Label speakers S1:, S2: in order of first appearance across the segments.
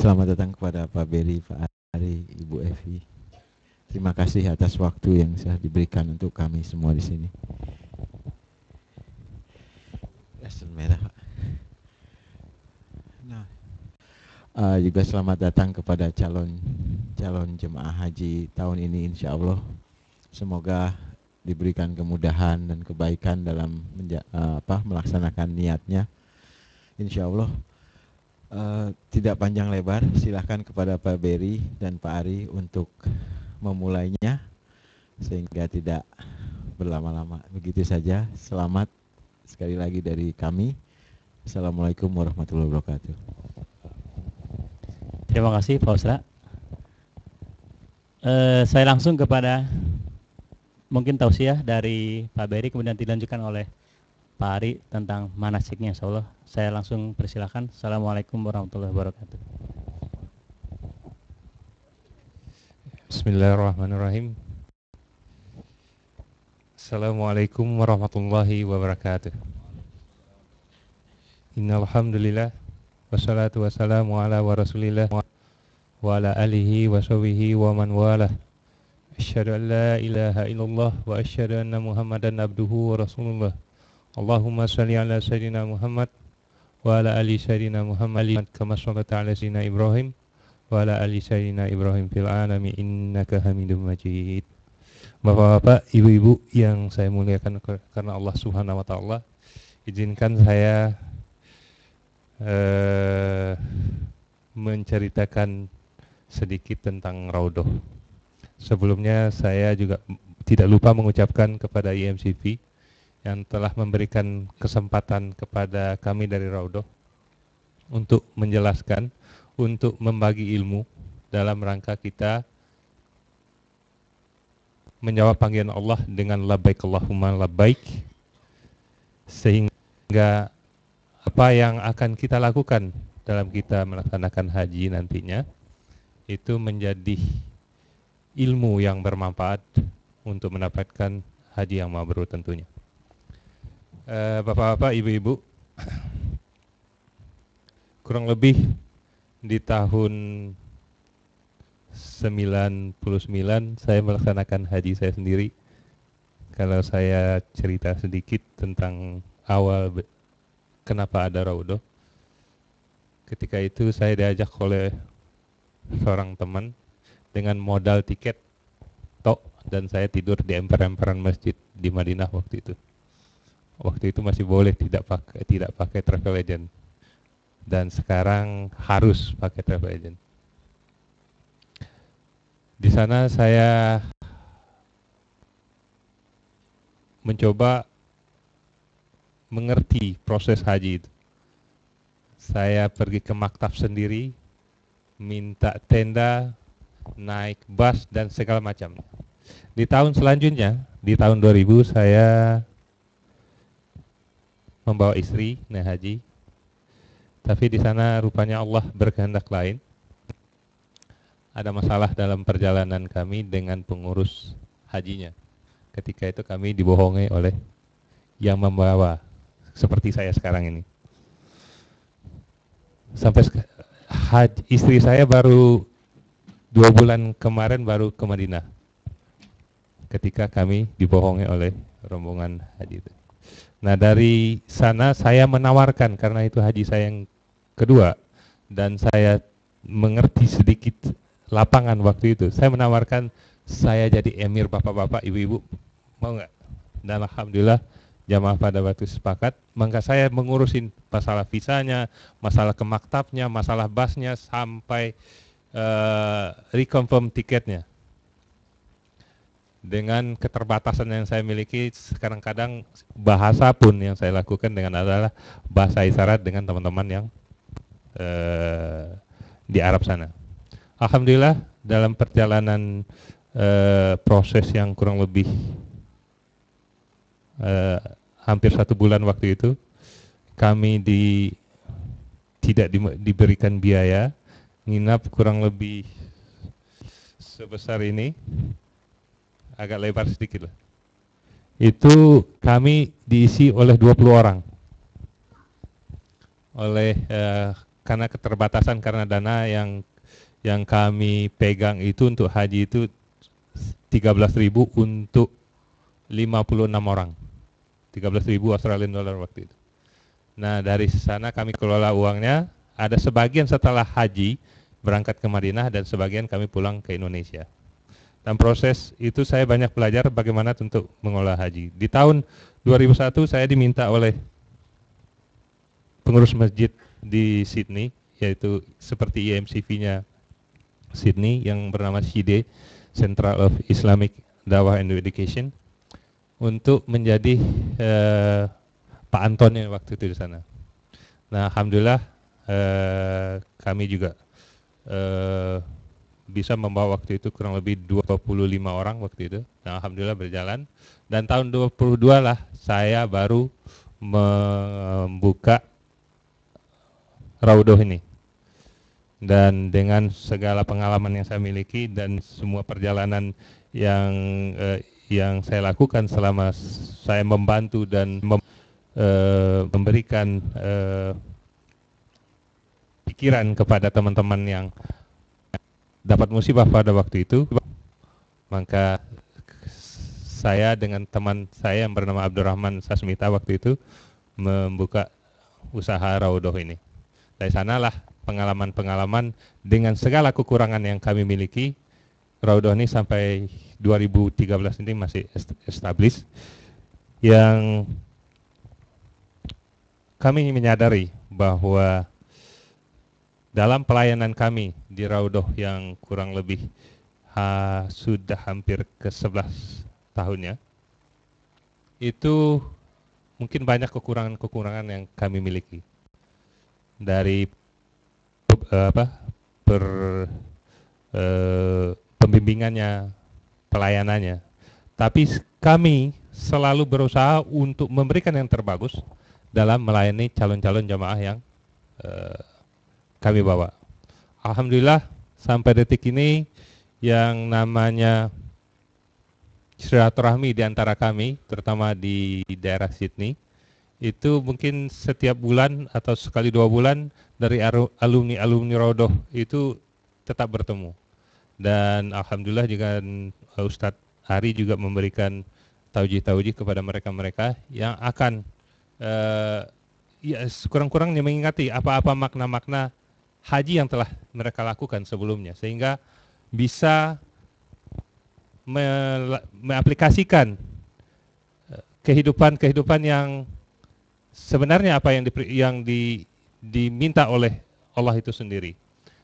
S1: Selamat datang kepada Pak Beri, Pak Ari, Ibu Evi. Terima kasih atas waktu yang sudah diberikan untuk kami semua di sini. Merah. Nah, juga selamat datang kepada calon jemaah haji tahun ini, insya Allah. Semoga diberikan kemudahan dan kebaikan dalam melaksanakan niatnya, insya Allah. Tidak panjang lebar, silahkan kepada Pak Beri dan Pak Ari untuk memulainya sehingga tidak berlama-lama. Begitu saja. Selamat sekali lagi dari kami. Assalamualaikum warahmatullahi wabarakatuh.
S2: Terima kasih Pak Usra. Saya langsung kepada mungkin tausiah dari Pak Beri, kemudian dilanjutkan oleh Pak Ari tentang manasiknya, insyaallah. Saya langsung persilakan. Assalamualaikum warahmatullahi wabarakatuh.
S3: Bismillahirrahmanirrahim. Assalamualaikum warahmatullahi wabarakatuh. Innal hamdalillah wassalatu wassalamu ala rasulillah wa ala alihi wa sahbihi wa man walah. Asyhadu an la ilaha illallah wa asyhadu anna Muhammadan abduhu wa rasulullah. Allahumma salli ala sayyidina Muhammad wa ala ali sayyidina Muhammad kama shallaita ala sayyidina Ibrahim wa ala ali sayyidina Ibrahim fil alamin innaka Hamidum Majid. Bapak-bapak, ibu-ibu yang saya muliakan karena Allah Subhanahu wa taala, izinkan saya menceritakan sedikit tentang Raudhah. Sebelumnya saya juga tidak lupa mengucapkan kepada IMCV yang telah memberikan kesempatan kepada kami dari Raudhah untuk menjelaskan, untuk membagi ilmu dalam rangka kita menjawab panggilan Allah dengan labbaik Allahumma labbaik, sehingga apa yang akan kita lakukan dalam kita melaksanakan haji nantinya itu menjadi ilmu yang bermanfaat untuk mendapatkan haji yang mabrur tentunya. Bapak-bapak, ibu-ibu, kurang lebih di tahun 99 saya melaksanakan haji saya sendiri. Kalau saya cerita sedikit tentang awal kenapa ada Raudhah, ketika itu saya diajak oleh seorang teman dengan modal tiket tok, dan saya tidur di emper-emperan masjid di Madinah waktu itu. Waktu itu masih boleh tidak pakai travel agent, dan sekarang harus pakai travel agent. Di sana saya mencoba mengerti proses haji itu. Saya pergi ke maktab sendiri, minta tenda, naik bus dan segala macam. Di tahun selanjutnya, di tahun 2000 saya membawa istri naik haji. Tapi di sana rupanya Allah berkehendak lain. Ada masalah dalam perjalanan kami dengan pengurus hajinya. Ketika itu kami dibohongi oleh yang membawa, seperti saya sekarang ini. Sampai istri saya baru 2 bulan kemarin baru ke Madinah ketika kami dibohongi oleh rombongan haji itu. Nah, dari sana saya menawarkan, karena itu haji saya yang kedua dan saya mengerti sedikit lapangan waktu itu, saya menawarkan saya jadi emir bapak-bapak, ibu-ibu, mau nggak? Dan alhamdulillah jamaah pada waktu sepakat. Maka saya mengurusin masalah visanya, masalah ke maktabnya, masalah busnya, sampai reconfirm tiketnya. Dengan keterbatasan yang saya miliki, kadang-kadang bahasa pun yang saya lakukan dengan adalah bahasa isyarat dengan teman-teman yang di Arab sana. Alhamdulillah dalam perjalanan proses yang kurang lebih hampir 1 bulan waktu itu, kami tidak diberikan biaya, nginap kurang lebih sebesar ini, agak lebar sedikit lah. Itu kami diisi oleh 20 orang. Oleh karena keterbatasan karena dana yang kami pegang itu untuk haji itu 13.000 untuk 56 orang. 13.000 Australian dollar waktu itu. Nah, dari sana kami kelola uangnya, ada sebagian setelah haji berangkat ke Madinah dan sebagian kami pulang ke Indonesia. Dan proses itu saya banyak belajar bagaimana untuk mengolah haji. Di tahun 2001 saya diminta oleh pengurus masjid di Sydney, yaitu seperti IMCV-nya Sydney yang bernama CIDE, Central of Islamic Dawah and Education, untuk menjadi Pak Antonnya waktu itu di sana. Nah, alhamdulillah kami juga bisa membawa waktu itu kurang lebih 25 orang waktu itu. Nah, alhamdulillah berjalan. Dan tahun 22 lah saya baru membuka Raudhoh ini. Dan dengan segala pengalaman yang saya miliki dan semua perjalanan yang saya lakukan selama saya membantu dan memberikan pikiran kepada teman-teman yang dapat musibah pada waktu itu, maka saya dengan teman saya yang bernama Abdurrahman Sasmita waktu itu membuka usaha Raudhoh ini. Dari sanalah pengalaman-pengalaman dengan segala kekurangan yang kami miliki, Raudhoh ini sampai 2013 ini masih established, yang kami menyadari bahwa dalam pelayanan kami di Raudhoh yang kurang lebih sudah hampir ke 11 tahunnya, itu mungkin banyak kekurangan-kekurangan yang kami miliki. Dari pembimbingannya, pelayanannya. Tapi kami selalu berusaha untuk memberikan yang terbagus dalam melayani calon-calon jamaah yang kami bawa. Alhamdulillah sampai detik ini yang namanya silaturahmi di antara kami, terutama di daerah Sydney, itu mungkin setiap bulan atau sekali 2 bulan dari alumni Raudhoh itu tetap bertemu. Dan alhamdulillah juga Ustadz Ari juga memberikan taujih-taujih kepada mereka-mereka yang akan ya kurang-kurangnya mengingati apa-apa makna-makna haji yang telah mereka lakukan sebelumnya, sehingga bisa mengaplikasikan kehidupan yang sebenarnya apa yang diminta oleh Allah itu sendiri.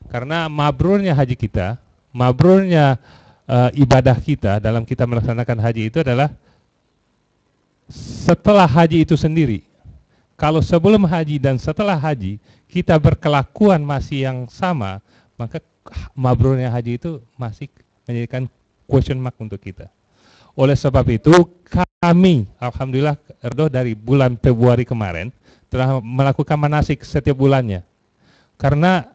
S3: Karena mabrurnya haji kita, mabrurnya ibadah kita dalam kita melaksanakan haji itu adalah setelah haji itu sendiri. Kalau sebelum haji dan setelah haji kita berkelakuan masih yang sama, maka mabrurnya haji itu masih menjadikan question mark untuk kita. Oleh sebab itu kami alhamdulillah dari bulan Februari kemarin telah melakukan manasik setiap bulannya. Karena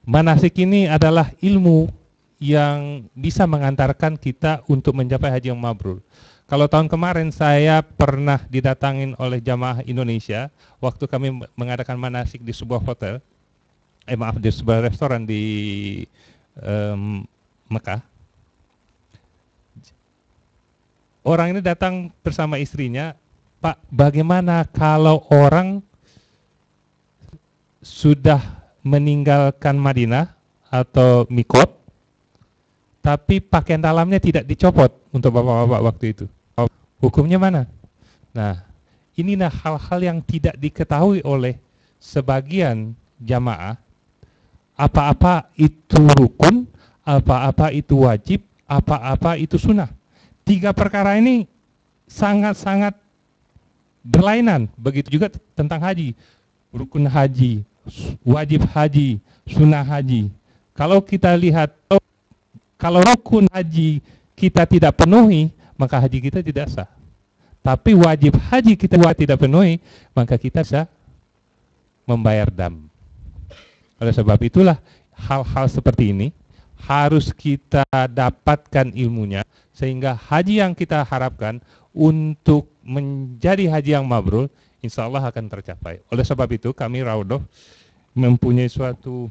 S3: manasik ini adalah ilmu yang bisa mengantarkan kita untuk mencapai haji yang mabrur. Kalau tahun kemarin saya pernah didatangin oleh jamaah Indonesia waktu kami mengadakan manasik di sebuah hotel, di sebuah restoran di Mekah. Orang ini datang bersama istrinya, Pak, bagaimana kalau orang sudah meninggalkan Madinah atau Mikot, tapi pakaian dalamnya tidak dicopot untuk bapak-bapak waktu itu? Hukumnya mana? Nah, inilah hal-hal yang tidak diketahui oleh sebagian jamaah. Apa-apa itu rukun, apa-apa itu wajib, apa-apa itu sunnah. 3 perkara ini sangat-sangat berlainan. Begitu juga tentang haji. Rukun haji, wajib haji, sunnah haji. Kalau kita lihat, kalau rukun haji kita tidak penuhi, maka haji kita tidak sah. Tapi wajib haji kita tidak penuhi, maka kita bisa membayar dam. Oleh sebab itulah hal-hal seperti ini harus kita dapatkan ilmunya, sehingga haji yang kita harapkan untuk menjadi haji yang mabrur insya Allah akan tercapai. Oleh sebab itu kami Raudoh mempunyai suatu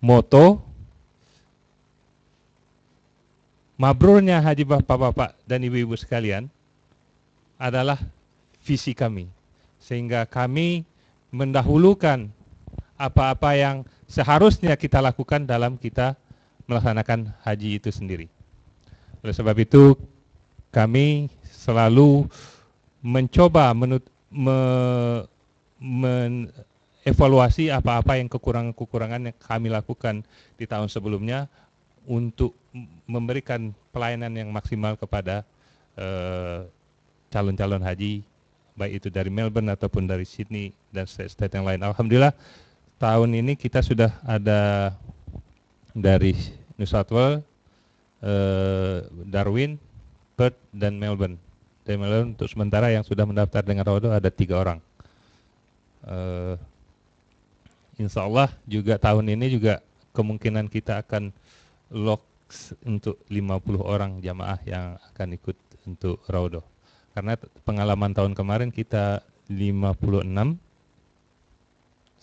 S3: moto, mabrurnya haji bapak-bapak dan ibu-ibu sekalian adalah visi kami. Sehingga kami mendahulukan apa-apa yang seharusnya kita lakukan dalam kita melaksanakan haji itu sendiri. Oleh sebab itu kami selalu mencoba evaluasi apa-apa yang kekurangan-kekurangan yang kami lakukan di tahun sebelumnya untuk memberikan pelayanan yang maksimal kepada calon-calon haji, baik itu dari Melbourne ataupun dari Sydney dan state-state yang lain. Alhamdulillah tahun ini kita sudah ada dari New South Wales, Darwin, Perth, dan Melbourne. Dari Melbourne untuk sementara yang sudah mendaftar dengan Raudoh ada 3 orang. Insya Allah juga tahun ini juga kemungkinan kita akan lock untuk 50 orang jamaah yang akan ikut untuk Raudoh. Karena pengalaman tahun kemarin kita 56,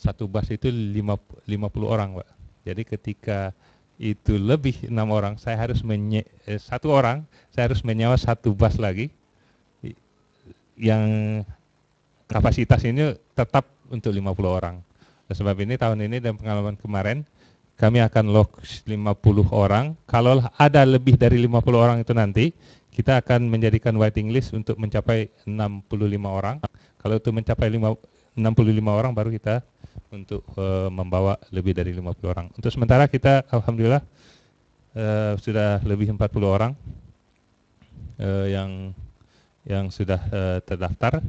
S3: satu bus itu 50 orang, Pak. Jadi ketika itu lebih 6 orang, saya harus satu orang, saya harus menyewa satu bus lagi yang kapasitas ini tetap untuk 50 orang. Sebab ini tahun ini dan pengalaman kemarin kami akan lock 50 orang. Kalau ada lebih dari 50 orang itu nanti kita akan menjadikan waiting list untuk mencapai 65 orang. Kalau itu mencapai 65 orang baru kita untuk membawa lebih dari 50 orang. Untuk sementara kita alhamdulillah sudah lebih 40 orang yang sudah terdaftar.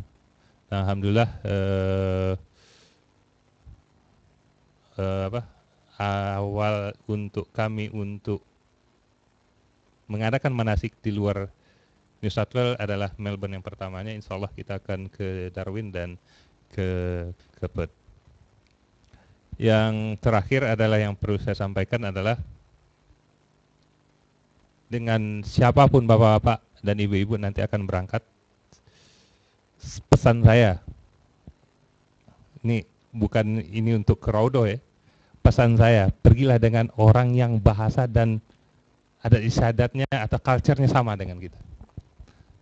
S3: Alhamdulillah awal untuk kami untuk mengadakan manasik di luar New South Wales adalah Melbourne yang pertamanya. Insya Allah kita akan ke Darwin dan ke Perth. Yang terakhir adalah yang perlu saya sampaikan adalah dengan siapapun bapak-bapak dan ibu-ibu nanti akan berangkat, pesan saya, ini bukan ini untuk Raudoh ya, pesan saya, pergilah dengan orang yang bahasa dan adat istiadatnya atau culture-nya sama dengan kita.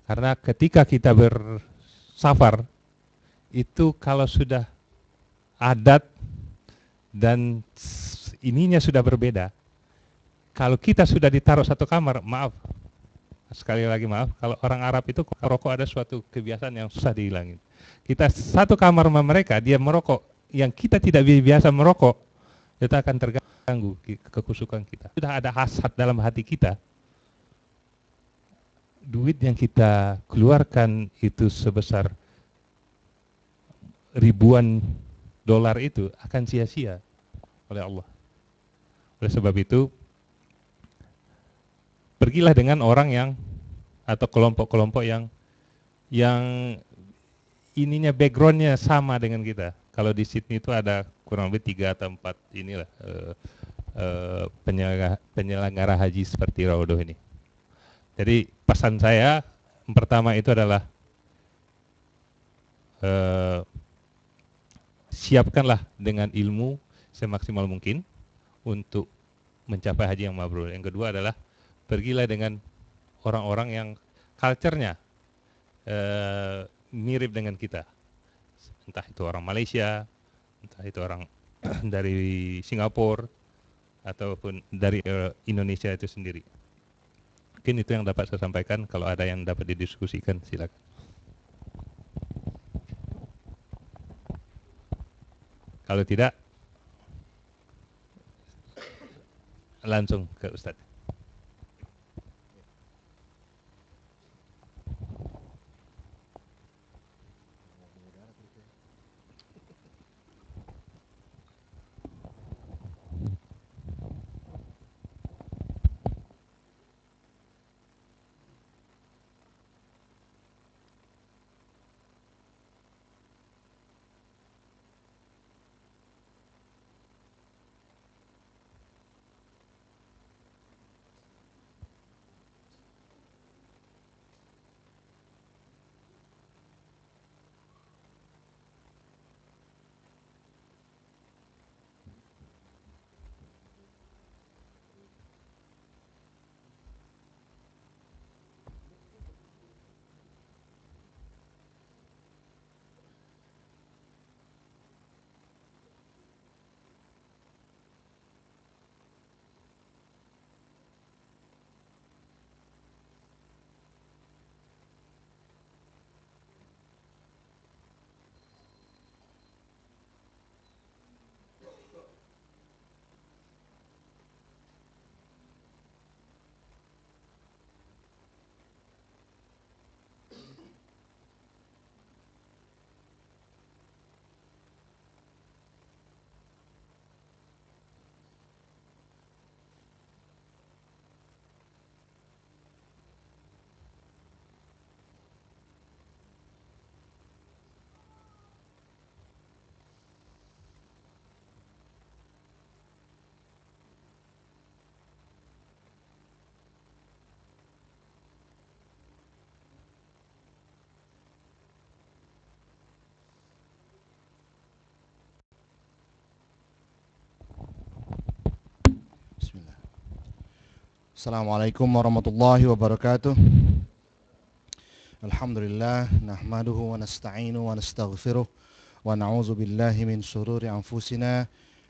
S3: Karena ketika kita bersafar, itu kalau sudah adat dan ininya sudah berbeda, kalau kita sudah ditaruh satu kamar, maaf, sekali lagi maaf, kalau orang Arab itu rokok ada suatu kebiasaan yang susah dihilangin. Kita satu kamar sama mereka, dia merokok, yang kita tidak biasa merokok, itu akan terganggu kekusukan kita. Sudah ada hasad dalam hati kita. Duit yang kita keluarkan itu sebesar ribuan dolar itu akan sia-sia oleh Allah. Oleh sebab itu, pergilah dengan orang yang atau kelompok-kelompok yang ininya backgroundnya sama dengan kita. Kalau di Sydney itu ada kurang lebih 3 atau 4 inilah penyelenggara haji seperti Raudoh ini. Jadi pesan saya pertama itu adalah siapkanlah dengan ilmu semaksimal mungkin untuk mencapai haji yang mabrur. Yang kedua adalah pergilah dengan orang-orang yang culture-nya mirip dengan kita. Entah itu orang Malaysia, entah itu orang dari Singapura, ataupun dari Indonesia itu sendiri. Mungkin itu yang dapat saya sampaikan. Kalau ada yang dapat didiskusikan, silakan. Kalau tidak, langsung ke Ustadz.
S4: Assalamualaikum warahmatullahi wabarakatuh. Alhamdulillah nahmaduhu wa nasta'inu wa nastaghfiruh wa na'udzu billahi min shururi anfusina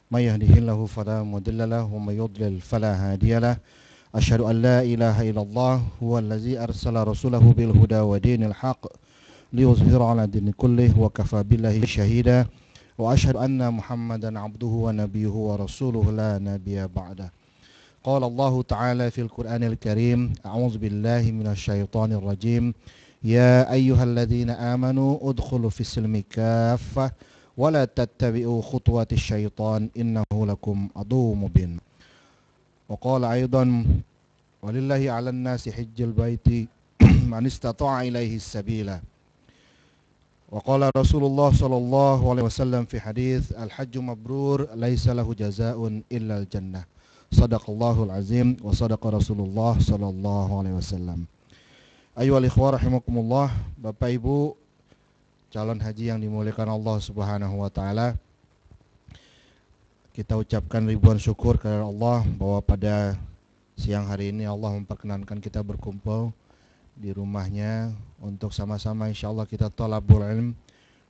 S4: may yahdihillahu fala mudilla lahu wa may yudlil fala hadiyalah. Asyhadu an la ilaha illallah huwallazi arsala rasulahu bil huda wa dinil haqq liyuzhira 'ala dini kullih wa kafa billahi syahida wa asyhadu anna Muhammadan 'abduhu wa nabiyyuhu wa rasuluhu la nabiyya ba'da. قال الله تعالى في القرآن الكريم أعوذ بالله من الشيطان الرجيم يا أيها الذين آمنوا ادخلوا في السلم كافة ولا تتبعوا خطوات الشيطان إنه لكم عدو مبين. وقال أيضا ولله على الناس حج البيت من استطاع إليه السبيل. وقال رسول الله صلى الله عليه وسلم في حديث الحج مبرور ليس له جزاء إلا الجنة. Sadaqallahul azim wa sadaqa Rasulullah sallallahu alaihi wasallam. Ayyuhal ikhwah rahimakumullah, Bapak Ibu calon haji yang dimuliakan Allah Subhanahu wa taala. Kita ucapkan ribuan syukur kepada Allah bahwa pada siang hari ini Allah memperkenankan kita berkumpul di rumahnya untuk sama-sama insyaallah kita thalabul ilm,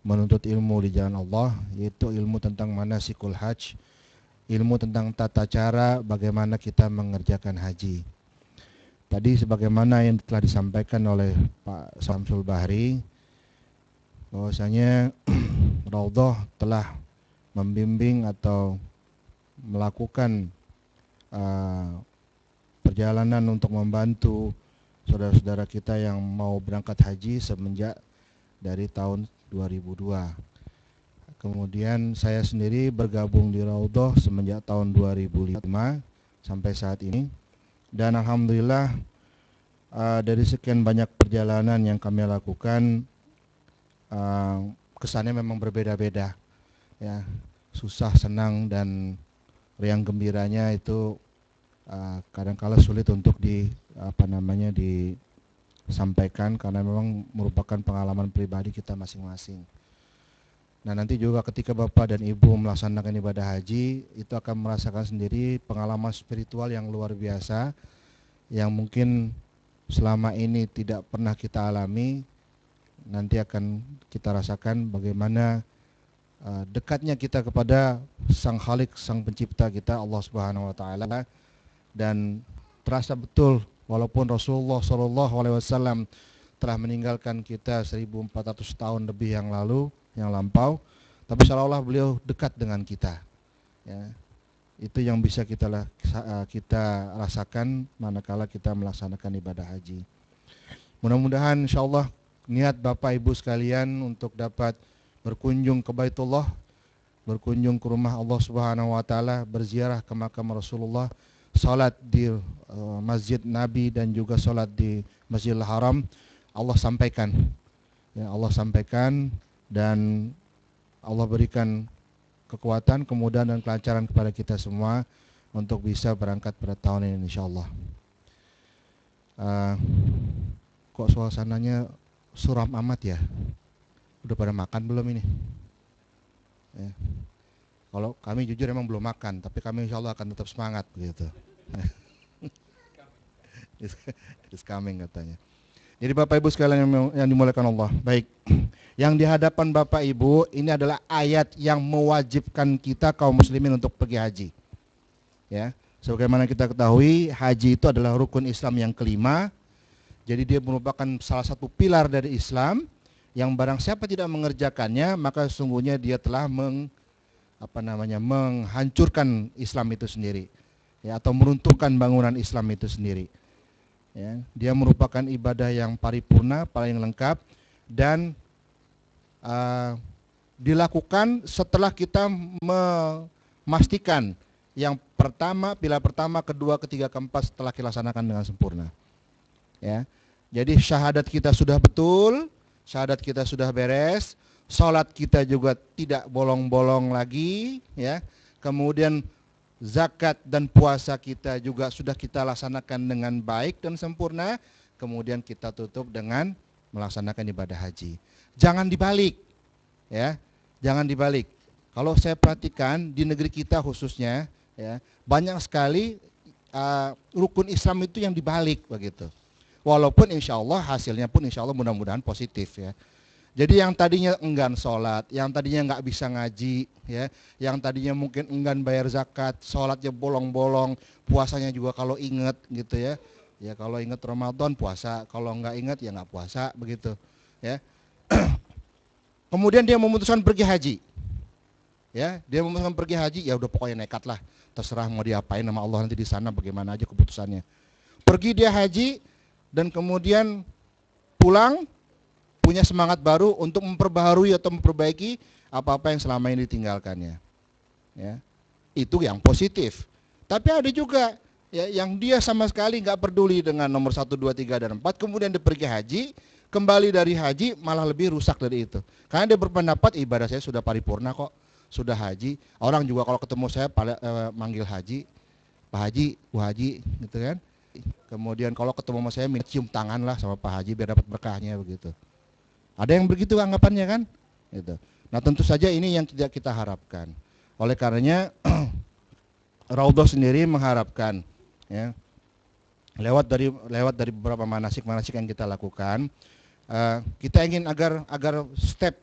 S4: menuntut ilmu di jalan Allah, yaitu ilmu tentang manasikul hajj, ilmu tentang tata cara bagaimana kita mengerjakan haji. Tadi sebagaimana yang telah disampaikan oleh Pak Samsul Bahri, bahwasanya Raudhah telah membimbing atau melakukan perjalanan untuk membantu saudara-saudara kita yang mau berangkat haji semenjak dari tahun 2002. Kemudian saya sendiri bergabung di Raudhah semenjak tahun 2005 sampai saat ini. Dan alhamdulillah dari sekian banyak perjalanan yang kami lakukan, kesannya memang berbeda-beda. Ya, susah, senang, dan riang gembiranya itu kadang-kala sulit untuk disampaikan karena memang merupakan pengalaman pribadi kita masing-masing. Nah, nanti juga ketika Bapak dan Ibu melaksanakan ibadah haji, itu akan merasakan sendiri pengalaman spiritual yang luar biasa yang mungkin selama ini tidak pernah kita alami. Nanti akan kita rasakan bagaimana dekatnya kita kepada Sang Khalik, Sang Pencipta kita, Allah Subhanahu wa taala, dan terasa betul walaupun Rasulullah sallallahu alaihi wasallam telah meninggalkan kita 1400 tahun lebih yang lampau, tapi seolah-olah beliau dekat dengan kita. Ya, itu yang bisa kita rasakan manakala kita melaksanakan ibadah haji. Mudah-mudahan insyaallah niat Bapak Ibu sekalian untuk dapat berkunjung ke Baitullah, berkunjung ke rumah Allah Subhanahu wa taala, berziarah ke makam Rasulullah, salat di Masjid Nabi dan juga salat di Masjidil Haram, Allah sampaikan. Ya, Allah sampaikan dan Allah berikan kekuatan, kemudahan dan kelancaran kepada kita semua untuk bisa berangkat pada tahun ini insyaallah. Kok suasananya suram amat ya? Udah pada makan belum ini? Ya. Kalau kami jujur emang belum makan, tapi kami insyaallah akan tetap semangat begitu. It's coming katanya. Jadi Bapak Ibu sekalian yang dimuliakan Allah, baik. Yang di hadapan Bapak Ibu ini adalah ayat yang mewajibkan kita kaum muslimin untuk pergi haji. Ya, sebagaimana kita ketahui, haji itu adalah rukun Islam yang kelima. Jadi dia merupakan salah satu pilar dari Islam yang barang siapa tidak mengerjakannya, maka sesungguhnya dia telah menghancurkan Islam itu sendiri. Ya, atau meruntuhkan bangunan Islam itu sendiri. Ya, dia merupakan ibadah yang paripurna, paling lengkap, dan dilakukan setelah kita memastikan yang pertama, pilar pertama, kedua, ketiga, keempat setelah dilaksanakan dengan sempurna. Ya, jadi syahadat kita sudah betul, syahadat kita sudah beres, salat kita juga tidak bolong-bolong lagi, ya. Kemudian zakat dan puasa kita juga sudah kita laksanakan dengan baik dan sempurna. Kemudian kita tutup dengan melaksanakan ibadah haji. Jangan dibalik, ya, jangan dibalik. Kalau saya perhatikan di negeri kita khususnya, ya, banyak sekali rukun Islam itu yang dibalik begitu. Walaupun insya Allah hasilnya pun insya Allah mudah-mudahan positif ya. Jadi yang tadinya enggan sholat, yang tadinya nggak bisa ngaji, ya, yang tadinya mungkin enggan bayar zakat, sholatnya bolong-bolong, puasanya juga kalau inget gitu ya. Ya kalau inget Ramadan puasa, kalau nggak inget ya nggak puasa begitu. Ya. Kemudian dia memutuskan pergi haji. Ya, dia memutuskan pergi haji, ya udah pokoknya nekat lah. Terserah mau diapain sama Allah nanti di sana bagaimana aja keputusannya. Pergi dia haji dan kemudian pulang punya semangat baru untuk memperbaharui atau memperbaiki apa-apa yang selama ini ditinggalkannya. Ya, itu yang positif. Tapi ada juga ya, yang dia sama sekali nggak peduli dengan nomor 1, 2, 3, dan 4, kemudian dia pergi haji, kembali dari haji malah lebih rusak dari itu. Karena dia berpendapat ibadah saya sudah paripurna kok, sudah haji. Orang juga kalau ketemu saya manggil haji, Pak Haji, Bu Haji, gitu kan. Kemudian kalau ketemu sama saya cium tangan lah sama Pak Haji biar dapat berkahnya begitu. Ada yang begitu anggapannya kan? Gitu. Nah tentu saja ini yang tidak kita harapkan. Oleh karenanya Raudhah sendiri mengharapkan, ya, lewat dari beberapa manasik yang kita lakukan, kita ingin agar step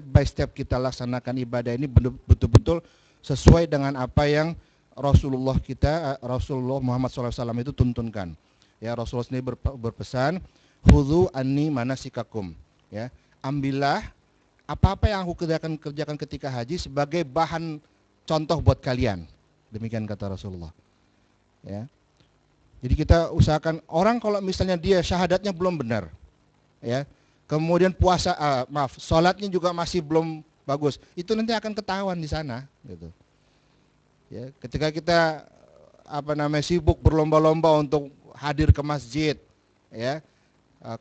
S4: by step kita laksanakan ibadah ini betul-betul sesuai dengan apa yang Rasulullah Muhammad SAW itu tuntunkan. Ya, Rasulullah sendiri berpesan, khudhu anni manasikakum. Ya, ambillah apa-apa yang aku kerjakan ketika haji sebagai bahan contoh buat kalian. Demikian kata Rasulullah. Ya. Jadi kita usahakan orang kalau misalnya dia syahadatnya belum benar, ya, kemudian sholatnya juga masih belum bagus, itu nanti akan ketahuan di sana, gitu. Ya, ketika kita sibuk berlomba-lomba untuk hadir ke masjid, ya,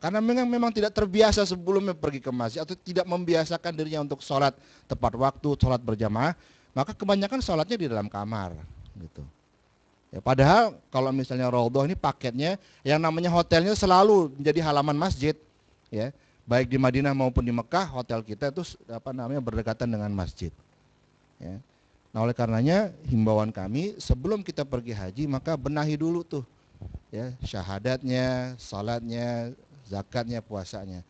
S4: karena memang tidak terbiasa sebelumnya pergi ke masjid atau tidak membiasakan dirinya untuk sholat tepat waktu, sholat berjamaah, maka kebanyakan sholatnya di dalam kamar, gitu. Ya, padahal kalau misalnya Raudhah ini paketnya yang namanya hotelnya selalu menjadi halaman masjid, ya, baik di Madinah maupun di Mekah, hotel kita itu berdekatan dengan masjid. Ya. Nah oleh karenanya himbauan kami sebelum kita pergi haji maka benahi dulu tuh, ya, syahadatnya, salatnya, zakatnya, puasanya.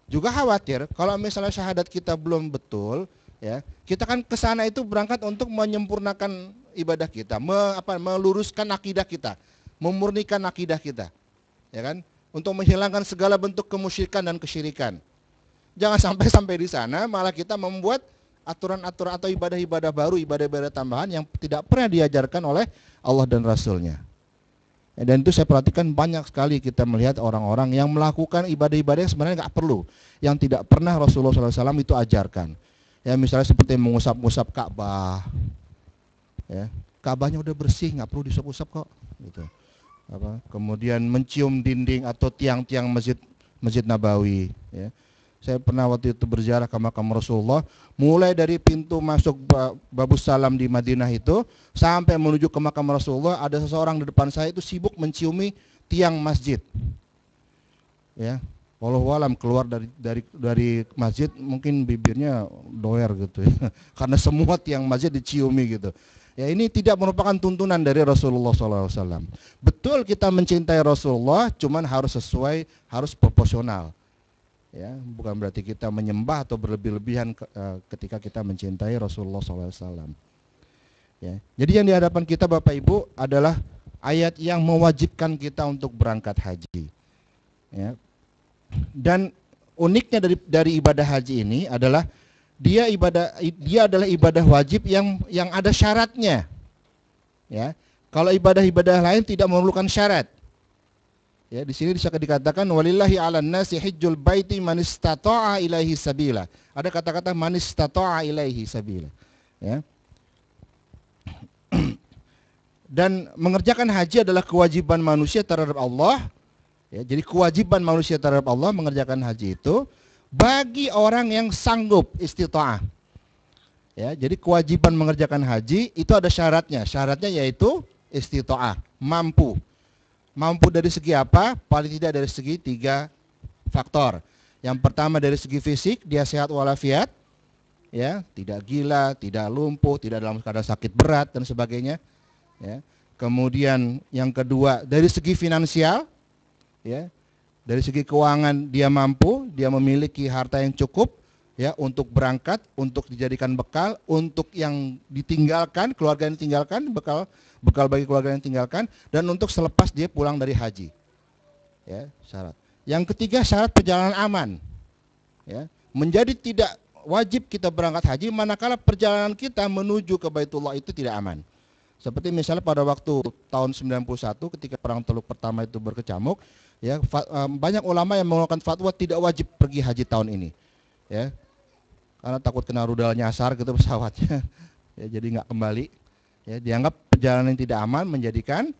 S4: Juga khawatir kalau misalnya syahadat kita belum betul, ya, kita kan ke sana itu berangkat untuk menyempurnakan ibadah kita, meluruskan akidah kita, memurnikan akidah kita, ya kan, untuk menghilangkan segala bentuk kemusyrikan dan kesyirikan. Jangan sampai di sana malah kita membuat aturan-aturan atau ibadah-ibadah baru, ibadah-ibadah tambahan yang tidak pernah diajarkan oleh Allah dan Rasulnya. Dan itu saya perhatikan banyak sekali kita melihat orang-orang yang melakukan ibadah-ibadah yang sebenarnya nggak perlu, yang tidak pernah Rasulullah SAW itu ajarkan. Ya misalnya seperti mengusap-usap Ka'bah, ya, Ka'bahnya udah bersih, nggak perlu diusap-usap kok, gitu. Kemudian mencium dinding atau tiang-tiang Masjid Nabawi, ya. Saya pernah waktu itu berziarah ke makam Rasulullah, mulai dari pintu masuk Babus Salam di Madinah itu sampai menuju ke makam Rasulullah, ada seseorang di depan saya itu sibuk menciumi tiang masjid. Ya, wallahu alam keluar dari masjid mungkin bibirnya doer gitu ya. Karena semua tiang masjid diciumi gitu. Ya ini tidak merupakan tuntunan dari Rasulullah SAW. Betul kita mencintai Rasulullah, cuman harus sesuai, harus proporsional. Ya, bukan berarti kita menyembah atau berlebih-lebihan ketika kita mencintai Rasulullah SAW. Ya, jadi yang di hadapan kita Bapak Ibu adalah ayat yang mewajibkan kita untuk berangkat haji. Ya. Dan uniknya dari ibadah haji ini adalah dia adalah ibadah wajib yang ada syaratnya. Ya, kalau ibadah-ibadah lain tidak memerlukan syarat. Ya, di sini bisa dikatakan walillahi 'alan nasi hajjul baiti man istata'a ilaihi sabila. Ada kata-kata man istata'a ilaihi sabila. Ya. Dan mengerjakan haji adalah kewajiban manusia terhadap Allah. Ya, jadi kewajiban manusia terhadap Allah mengerjakan haji itu bagi orang yang sanggup istita'ah. Ya, jadi kewajiban mengerjakan haji itu ada syaratnya. Syaratnya yaitu istita'ah, mampu. Mampu dari segi apa? Paling tidak dari segi 3 faktor. Yang pertama dari segi fisik, dia sehat walafiat, ya, tidak gila, tidak lumpuh, tidak dalam keadaan sakit berat dan sebagainya. Ya. Kemudian yang kedua, dari segi finansial, ya, dari segi keuangan dia mampu, dia memiliki harta yang cukup, ya, untuk berangkat, untuk dijadikan bekal, untuk yang ditinggalkan, keluarga yang ditinggalkan, bekal bagi keluarga yang ditinggalkan, dan untuk selepas dia pulang dari haji. Ya, syarat. Yang ketiga, syarat perjalanan aman. Ya, menjadi tidak wajib kita berangkat haji manakala perjalanan kita menuju ke Baitullah itu tidak aman. Seperti misalnya pada waktu tahun 91 ketika perang Teluk pertama itu berkecamuk, ya, banyak ulama yang mengeluarkan fatwa tidak wajib pergi haji tahun ini, ya, karena takut kena rudal nyasar gitu pesawatnya, ya, jadi nggak kembali, ya, dianggap perjalanan yang tidak aman menjadikan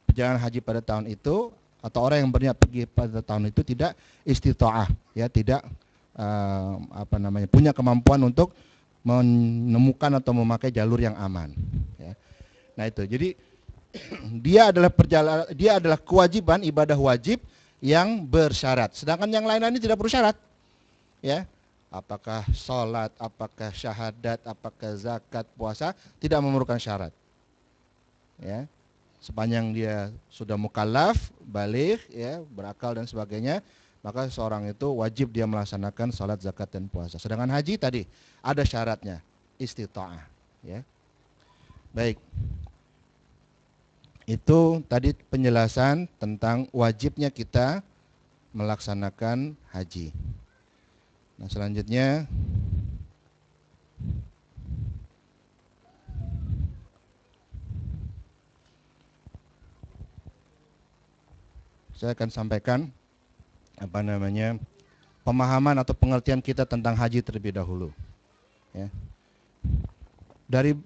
S4: perjalanan haji pada tahun itu atau orang yang berniat pergi pada tahun itu tidak istita'ah, ya, tidak punya kemampuan untuk menemukan atau memakai jalur yang aman, ya. Nah itu, jadi dia adalah kewajiban ibadah wajib yang bersyarat. Sedangkan yang lain-lain tidak bersyarat, ya. Apakah sholat, apakah syahadat, apakah zakat, puasa tidak memerlukan syarat, ya. Sepanjang dia sudah mukallaf, baligh, ya, berakal dan sebagainya, maka seorang itu wajib dia melaksanakan salat, zakat dan puasa. Sedangkan haji tadi ada syaratnya, istita'ah, ya. Baik. Itu tadi penjelasan tentang wajibnya kita melaksanakan haji. Nah, selanjutnya saya akan sampaikan pemahaman atau pengertian kita tentang haji terlebih dahulu, ya. Dari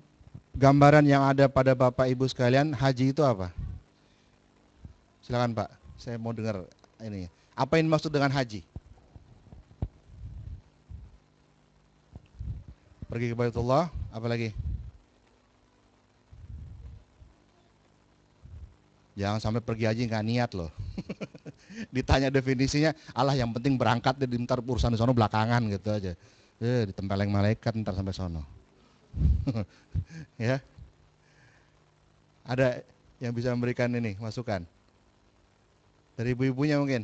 S4: gambaran yang ada pada Bapak Ibu sekalian, haji itu apa? Silakan Pak, saya mau dengar ini. Apa yang dimaksud dengan haji? Pergi ke Baitullah, apa lagi? Jangan sampai pergi haji nggak niat loh. Ditanya definisinya, Allah yang penting berangkat, ntar urusan di sono belakangan gitu aja. Ditempeleng malaikat ntar sampai sono. Ya. Ada yang bisa memberikan ini masukan? Dari ibu-ibunya mungkin.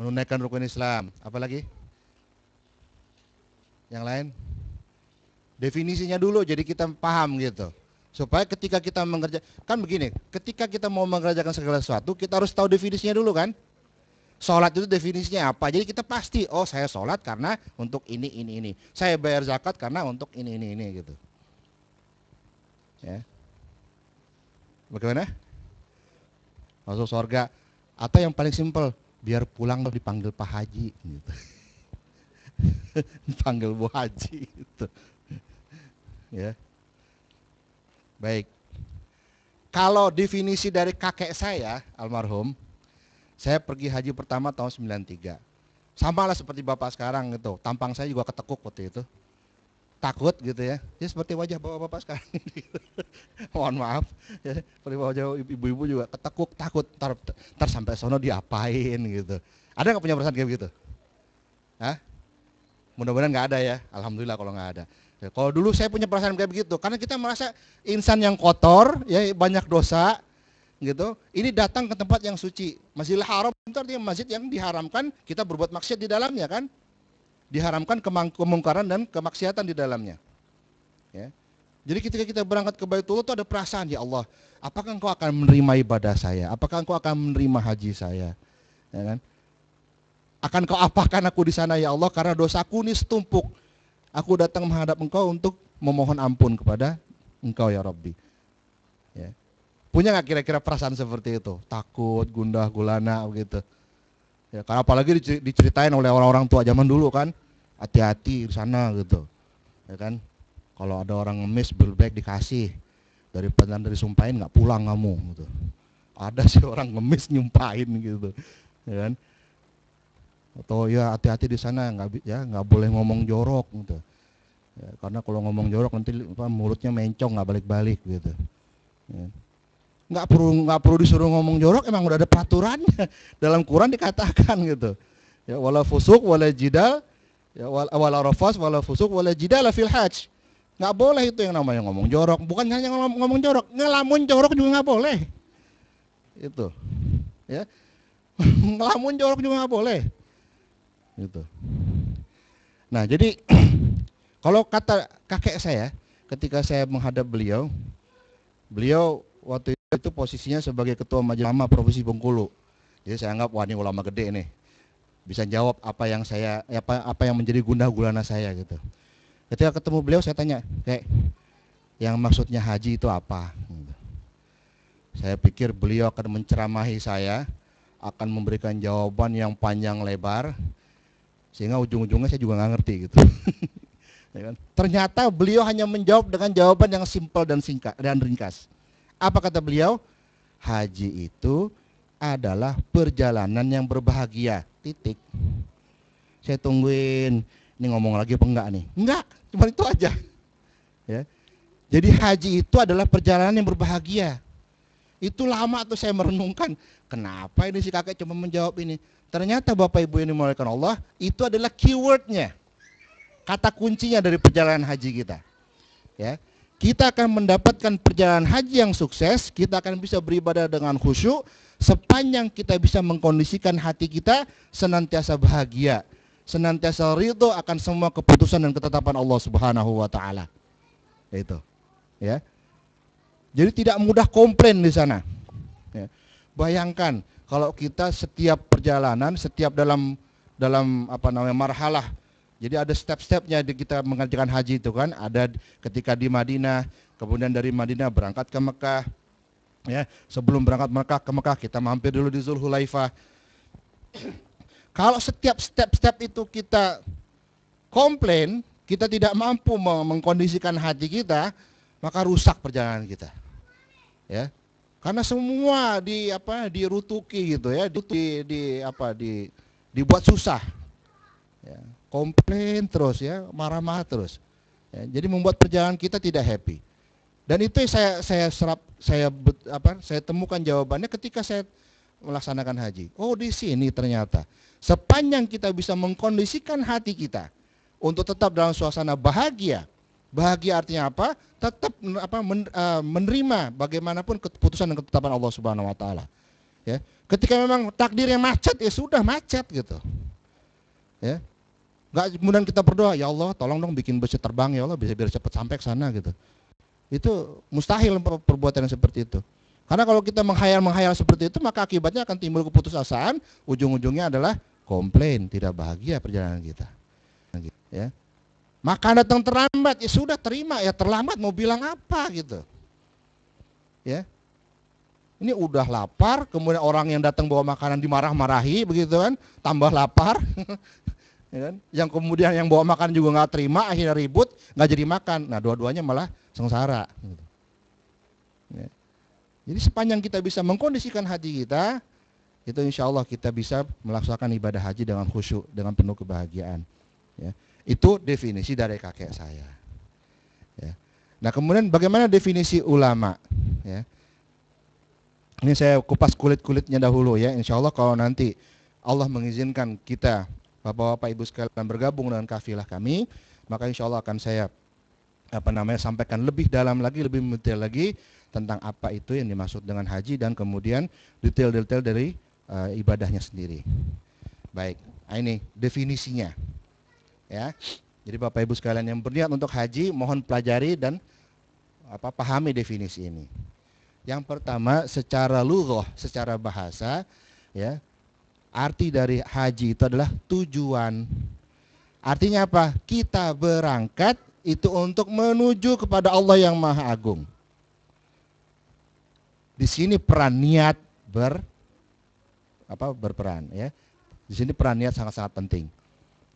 S4: Menunaikan rukun Islam, apalagi? Yang lain? Definisinya dulu jadi kita paham gitu. Supaya ketika kita mengerjakan, kan begini, ketika kita mau mengerjakan segala sesuatu, kita harus tahu definisinya dulu kan. Sholat itu definisinya apa? Jadi kita pasti, oh saya sholat karena untuk ini. Saya bayar zakat karena untuk ini gitu. Ya. Bagaimana? Masuk surga. Atau yang paling simpel, biar pulang dipanggil Pak Haji gitu. Dipanggil Bu Haji gitu. Ya. Baik. Kalau definisi dari kakek saya almarhum, saya pergi haji pertama tahun 93. Sama lah seperti Bapak sekarang gitu. Tampang saya juga ketekuk waktu itu. Takut gitu ya. Ya seperti wajah Bapak sekarang gitu. Mohon maaf. Ya, seperti wajah ibu-ibu juga ketekuk, takut. Ntar sampai sono diapain gitu. Ada nggak punya perasaan kayak begitu? Hah? Mudah-mudahan nggak ada ya. Alhamdulillah kalau nggak ada. Ya, kalau dulu saya punya perasaan kayak begitu, karena kita merasa insan yang kotor, ya banyak dosa, gitu. Ini datang ke tempat yang suci, Masjidil Haram itu artinya masjid yang diharamkan kita berbuat maksiat di dalamnya kan, diharamkan kemungkaran dan kemaksiatan di dalamnya. Ya. Jadi ketika kita berangkat ke Baitullah itu ada perasaan, ya Allah, apakah Engkau akan menerima ibadah saya? Apakah Engkau akan menerima haji saya? Ya kan? Akan Kau apakan aku di sana ya Allah karena dosaku ini setumpuk. Aku datang menghadap Engkau untuk memohon ampun kepada Engkau ya Rabbi. Ya. Punya nggak kira-kira perasaan seperti itu? Takut, gundah, gulana begitu. Ya, karena apalagi diceritain oleh orang-orang tua zaman dulu kan, hati-hati di sana gitu. Ya kan? Kalau ada orang ngemis lebih baik dikasih daripada disumpahin nggak pulang kamu gitu. Ada sih orang ngemis nyumpahin gitu. Ya kan? Atau ya hati-hati di sana nggak boleh ngomong jorok gitu. Ya, karena kalau ngomong jorok nanti mulutnya mencong nggak balik-balik gitu. Ya. Nggak perlu disuruh ngomong jorok, emang udah ada peraturannya dalam Quran dikatakan gitu. Ya wala fusuk wala jidal, ya wala rafas wala fusuk wala jidal fil hajj. Nggak boleh itu yang namanya ngomong jorok. Bukan hanya ngomong jorok, ngelamun jorok juga nggak boleh. Itu, ya. Ngelamun jorok juga nggak boleh. Gitu. Nah, jadi kalau kata kakek saya, ketika saya menghadap beliau waktu itu posisinya sebagai ketua majelis ulama provinsi Bengkulu. Jadi saya anggap wah ini ulama gede nih, bisa jawab apa yang menjadi gundah gulana saya gitu. Ketika ketemu beliau saya tanya, kayak yang maksudnya haji itu apa? Gitu. Saya pikir beliau akan menceramahi saya, akan memberikan jawaban yang panjang lebar, sehingga ujung-ujungnya saya juga nggak ngerti gitu. Ya kan? Ternyata beliau hanya menjawab dengan jawaban yang simpel dan singkat dan ringkas. Apa kata beliau? Haji itu adalah perjalanan yang berbahagia. Titik. Saya tungguin, ini ngomong lagi apa enggak nih? Enggak, cuma itu aja. Ya. Jadi haji itu adalah perjalanan yang berbahagia. Itu lama tuh saya merenungkan, kenapa ini si kakek cuma menjawab ini? Ternyata Bapak Ibu yang dimuliakan Allah, itu adalah keywordnya, kata kuncinya dari perjalanan haji kita. Ya, kita akan mendapatkan perjalanan haji yang sukses, kita akan bisa beribadah dengan khusyuk, sepanjang kita bisa mengkondisikan hati kita senantiasa bahagia, senantiasa ridho akan semua keputusan dan ketetapan Allah Subhanahu wa Ta'ala. Itu, ya. Jadi tidak mudah komplain di sana. Ya. Bayangkan kalau kita setiap perjalanan, setiap dalam marhalah. Jadi ada step-stepnya kita mengerjakan haji itu kan. Ada ketika di Madinah, kemudian dari Madinah berangkat ke Mekah. Ya, sebelum berangkat ke Mekah kita mampir dulu di Zulhulaifah. Kalau setiap step-step itu kita komplain, kita tidak mampu mengkondisikan hati kita, maka rusak perjalanan kita. Ya. Karena semua dirutuki gitu ya, dibuat susah. Ya. Komplain terus ya, marah-marah terus. Ya. Jadi membuat perjalanan kita tidak happy. Dan itu saya temukan jawabannya ketika saya melaksanakan haji. Oh, di sini ternyata sepanjang kita bisa mengkondisikan hati kita untuk tetap dalam suasana bahagia. Bahagia artinya apa? Tetap menerima bagaimanapun keputusan dan ketetapan Allah Subhanahu wa Ta'ala. Ya. Ketika memang takdirnya macet, ya sudah macet gitu. Ya. Enggak kemudian kita berdoa, ya Allah, tolong dong bikin bus terbang ya Allah, biar cepat sampai ke sana gitu. Itu mustahil perbuatan yang seperti itu. Karena kalau kita menghayal seperti itu, maka akibatnya akan timbul keputusasaan, ujung-ujungnya adalah komplain, tidak bahagia perjalanan kita. Ya. Makan datang terlambat, ya sudah terima, ya terlambat mau bilang apa gitu. Ya. Ini udah lapar, kemudian orang yang datang bawa makanan dimarah-marahi begitu kan, tambah lapar. Ya kan? Yang kemudian yang bawa makan juga nggak terima, akhirnya ribut, nggak jadi makan. Nah, dua-duanya malah sengsara. Gitu. Ya. Jadi sepanjang kita bisa mengkondisikan hati kita, itu insya Allah kita bisa melaksanakan ibadah haji dengan khusyuk, dengan penuh kebahagiaan. Ya. Itu definisi dari kakek saya. Ya. Nah, kemudian bagaimana definisi ulama? Ya. Ini saya kupas kulit-kulitnya dahulu ya. Insya Allah kalau nanti Allah mengizinkan kita, Bapak-bapak Ibu sekalian bergabung dengan kafilah kami, maka insya Allah akan saya sampaikan lebih dalam lagi, lebih detail lagi tentang apa itu yang dimaksud dengan haji dan kemudian detail-detail dari ibadahnya sendiri. Baik, ini definisinya. Ya, jadi Bapak Ibu sekalian yang berniat untuk haji, mohon pelajari dan pahami definisi ini. Yang pertama, secara lughah, secara bahasa, ya, arti dari haji itu adalah tujuan. Artinya apa? Kita berangkat itu untuk menuju kepada Allah yang Maha Agung. Di sini peran niat berperan, ya. Di sini peran niat sangat-sangat penting.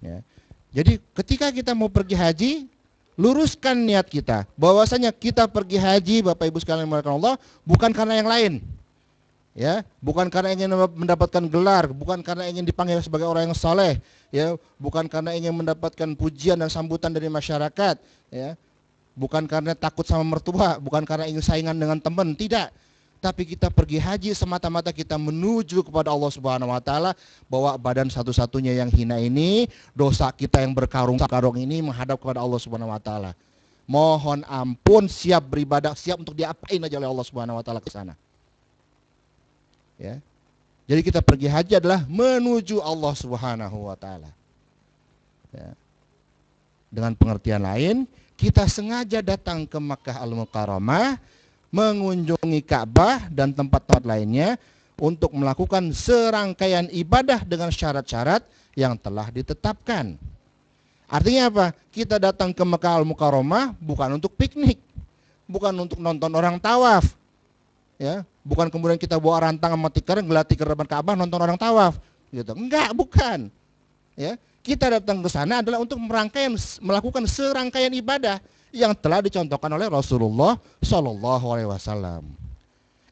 S4: Ya. Jadi ketika kita mau pergi haji, luruskan niat kita. Bahwasanya kita pergi haji, Bapak Ibu sekalian dimuliakan Allah, bukan karena yang lain. Ya, bukan karena ingin mendapatkan gelar, bukan karena ingin dipanggil sebagai orang yang saleh, ya, bukan karena ingin mendapatkan pujian dan sambutan dari masyarakat, ya. Bukan karena takut sama mertua, bukan karena ingin saingan dengan teman, tidak. Tapi kita pergi haji semata-mata kita menuju kepada Allah Subhanahu wa Ta'ala, bawa badan satu-satunya yang hina ini, dosa kita yang berkarung-karung ini menghadap kepada Allah Subhanahu wa Ta'ala. mohon ampun, siap beribadah, siap untuk diapain aja oleh Allah Subhanahu wa taala ke sana. Ya. Jadi kita pergi haji adalah menuju Allah Subhanahu wa taala. Ya. Dengan pengertian lain, kita sengaja datang ke Makkah Al-Mukarramah, mengunjungi Ka'bah dan tempat-tempat lainnya untuk melakukan serangkaian ibadah dengan syarat-syarat yang telah ditetapkan. Artinya apa? Kita datang ke Makkah Al-Mukarramah bukan untuk piknik, bukan untuk nonton orang tawaf, ya, bukan kemudian kita bawa rantang sama tikar ngelati ke depan Ka'bah nonton orang tawaf, gitu. Enggak, bukan. Ya, kita datang ke sana adalah untuk melakukan serangkaian ibadah yang telah dicontohkan oleh Rasulullah Shallallahu Alaihi Wasallam.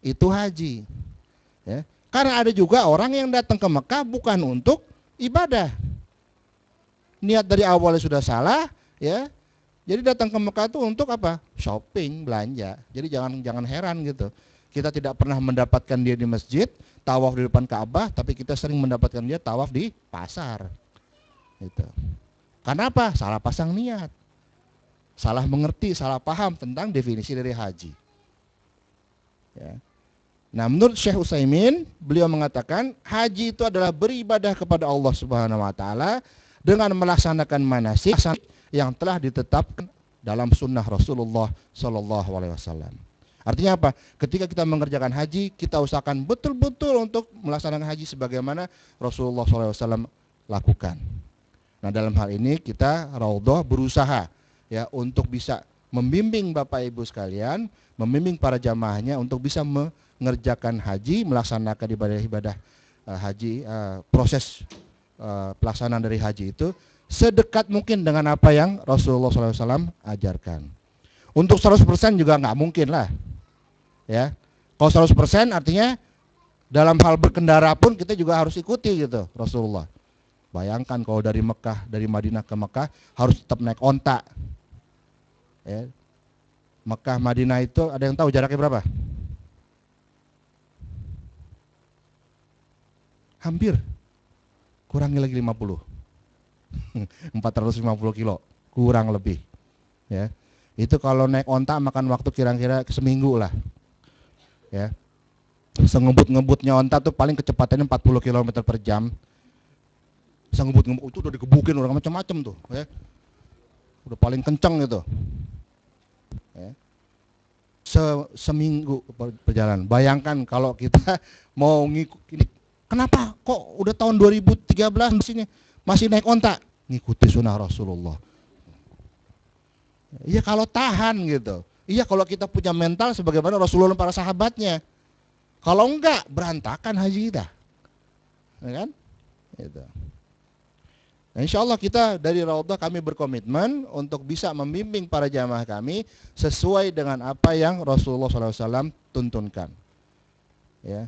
S4: Itu haji. Ya. Karena ada juga orang yang datang ke Mekah bukan untuk ibadah. Niat dari awalnya sudah salah, ya. Jadi datang ke Mekah itu untuk apa? Shopping, belanja. Jadi jangan heran gitu. Kita tidak pernah mendapatkan dia di masjid, tawaf di depan Ka'bah, tapi kita sering mendapatkan dia tawaf di pasar. Gitu. Karena apa? Salah pasang niat. Salah mengerti, salah paham tentang definisi dari haji. Ya. Nah, menurut Syekh Utsaimin, beliau mengatakan haji itu adalah beribadah kepada Allah Subhanahu wa taala dengan melaksanakan manasik yang telah ditetapkan dalam sunnah Rasulullah Shallallahu Alaihi Wasallam. Artinya apa? Ketika kita mengerjakan haji, kita usahakan betul-betul untuk melaksanakan haji sebagaimana Rasulullah SAW lakukan. Nah, dalam hal ini kita Raudhah berusaha ya untuk bisa membimbing Bapak Ibu sekalian, membimbing para jamaahnya untuk bisa mengerjakan haji, melaksanakan ibadah-ibadah haji, proses pelaksanaan dari haji itu sedekat mungkin dengan apa yang Rasulullah SAW ajarkan. Untuk 100% juga nggak mungkin lah. Ya, kalau 100% artinya dalam hal berkendara pun kita juga harus ikuti gitu Rasulullah. Bayangkan kalau dari Mekah, dari Madinah ke Mekah harus tetap naik onta. Ya. Mekah Madinah itu ada yang tahu jaraknya berapa? Hampir. Kurangi lagi 50. 450 kilo, kurang lebih. Ya. Itu kalau naik onta makan waktu kira-kira seminggu lah. Ya. Sengebut-ngebutnya onta tuh paling kecepatannya 40 km per jam. Sengebut-ngebut itu udah digebukin orang macam-macam tuh, ya. Udah paling kenceng gitu. Ya. Seminggu perjalanan. Bayangkan kalau kita mau ngikutin, kenapa kok udah tahun 2013 masih naik onta? Ngikuti sunnah Rasulullah. Iya kalau tahan gitu. Iya kalau kita punya mental sebagaimana Rasulullah dan para sahabatnya. Kalau enggak berantakan haji kita. Ya kan? Gitu. Nah, insya Allah kita dari Raudhah kami berkomitmen untuk bisa membimbing para jamaah kami sesuai dengan apa yang Rasulullah SAW tuntunkan. Ya.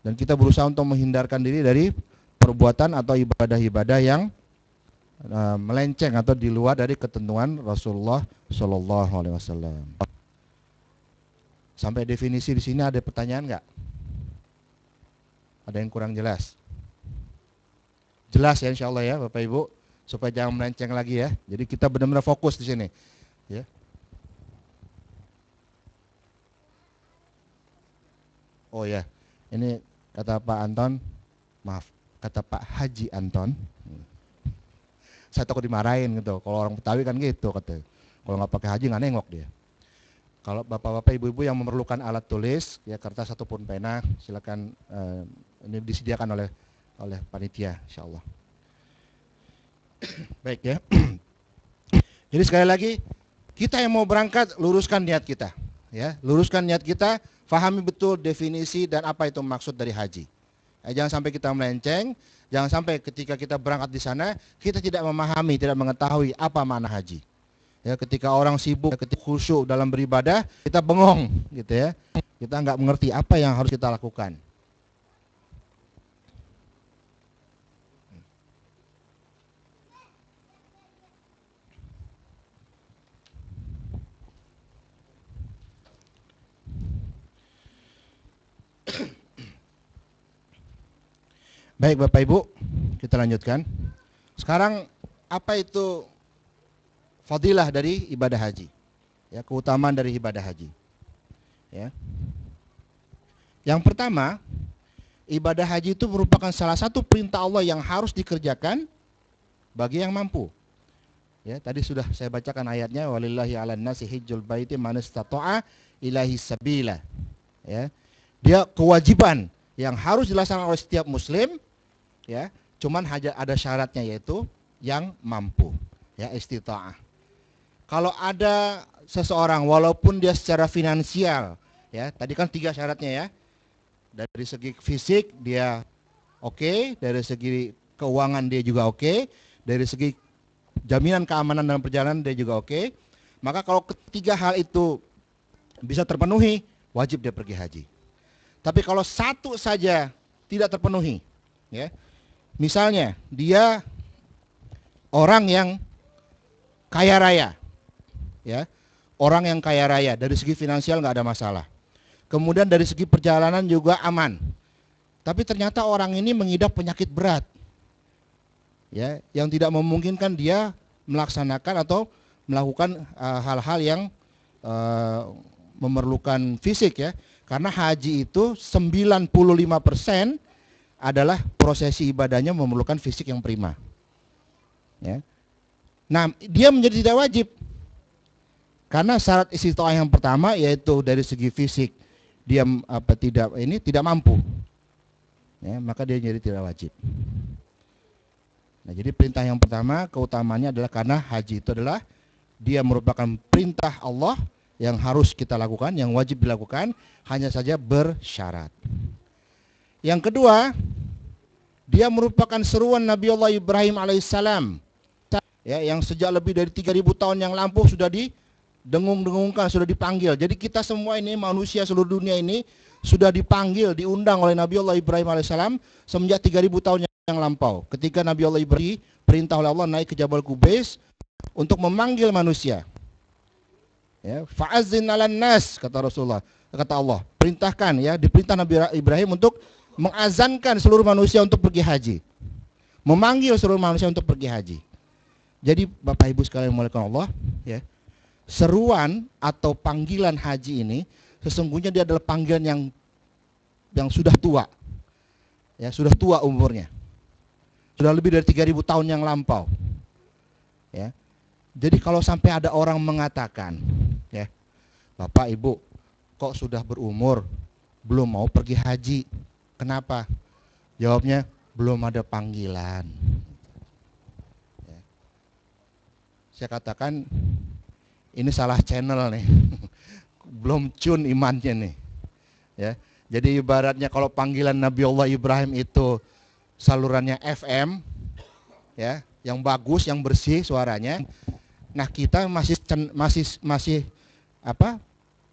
S4: Dan kita berusaha untuk menghindarkan diri dari perbuatan atau ibadah-ibadah yang melenceng atau di luar dari ketentuan Rasulullah SAW. Sampai definisi di sini ada pertanyaan nggak? Ada yang kurang jelas? Jelas ya insya Allah ya Bapak Ibu, supaya jangan melenceng lagi ya. Jadi kita benar-benar fokus di sini. Ya. Oh ya, ini kata Pak Anton, maaf, kata Pak Haji Anton. Saya takut dimarahin gitu. Kalau orang Betawi kan gitu katanya. Kalau nggak pakai haji nggak nengok dia. Kalau bapak-bapak ibu-ibu yang memerlukan alat tulis, ya kertas ataupun pena, silakan ini disediakan oleh panitia, insyaallah. Baik ya. Jadi sekali lagi, kita yang mau berangkat luruskan niat kita, ya, luruskan niat kita, fahami betul definisi dan apa itu maksud dari haji. Jangan sampai kita melenceng, jangan sampai ketika kita berangkat di sana kita tidak memahami, tidak mengetahui apa makna haji. Ya, ketika orang sibuk, ketika khusyuk dalam beribadah, kita bengong, gitu ya. Kita nggak mengerti apa yang harus kita lakukan. Baik Bapak Ibu, kita lanjutkan. Sekarang apa itu fadilah dari ibadah haji? Ya, keutamaan dari ibadah haji. Ya. Yang pertama, ibadah haji itu merupakan salah satu perintah Allah yang harus dikerjakan bagi yang mampu. Ya, tadi sudah saya bacakan ayatnya, walillahi 'alan nasi hijjul baiti man istata'a ilaihi sabila. Ya. Dia kewajiban yang harus dilaksanakan oleh setiap muslim, ya. Cuman ada syaratnya, yaitu yang mampu, ya, istita'ah. Kalau ada seseorang walaupun dia secara finansial, ya, tadi kan 3 syaratnya ya. Dari segi fisik dia oke, dari segi keuangan dia juga oke, dari segi jaminan keamanan dalam perjalanan dia juga oke. Maka kalau ketiga hal itu bisa terpenuhi, wajib dia pergi haji. Tapi kalau satu saja tidak terpenuhi, ya, misalnya dia orang yang kaya raya, ya, orang yang kaya raya, dari segi finansial nggak ada masalah. Kemudian dari segi perjalanan juga aman. Tapi ternyata orang ini mengidap penyakit berat, ya, yang tidak memungkinkan dia melaksanakan atau melakukan hal-hal yang memerlukan fisik, ya. Karena haji itu 95% adalah prosesi ibadahnya memerlukan fisik yang prima. Ya. Nah, dia menjadi tidak wajib. Karena syarat istita'ah yang pertama yaitu dari segi fisik dia tidak mampu. Ya, maka dia jadi tidak wajib. Nah, jadi perintah yang pertama keutamaannya adalah karena haji itu adalah dia merupakan perintah Allah yang harus kita lakukan, yang wajib dilakukan, hanya saja bersyarat. Yang kedua, dia merupakan seruan Nabi Allah Ibrahim alaihissalam, ya, yang sejak lebih dari 3000 tahun yang lampau sudah didengung-dengungkan, sudah dipanggil. Jadi kita semua ini manusia seluruh dunia ini sudah dipanggil, diundang oleh Nabi Allah Ibrahim alaihissalam semenjak 3000 tahun yang lampau. Ketika Nabi Allah Ibrahim perintah oleh Allah naik ke Jabal Qubais untuk memanggil manusia. Ya, fa'azzin 'alan nas, kata Rasulullah, kata Allah, perintahkan, ya, diperintah Nabi Ibrahim untuk mengazankan seluruh manusia untuk pergi haji. Memanggil seluruh manusia untuk pergi haji. Jadi Bapak Ibu sekalian dimuliakan Allah, ya. Seruan atau panggilan haji ini sesungguhnya dia adalah panggilan yang sudah tua. Ya, sudah tua umurnya. Sudah lebih dari 3000 tahun yang lampau. Ya. Jadi kalau sampai ada orang mengatakan, ya, Bapak Ibu kok sudah berumur belum mau pergi haji, kenapa? Jawabnya, belum ada panggilan. Ya. Saya katakan ini salah channel nih. Belum tune imannya nih. Ya. Jadi ibaratnya kalau panggilan Nabi Allah Ibrahim itu salurannya FM, ya, yang bagus, yang bersih suaranya. Nah, kita masih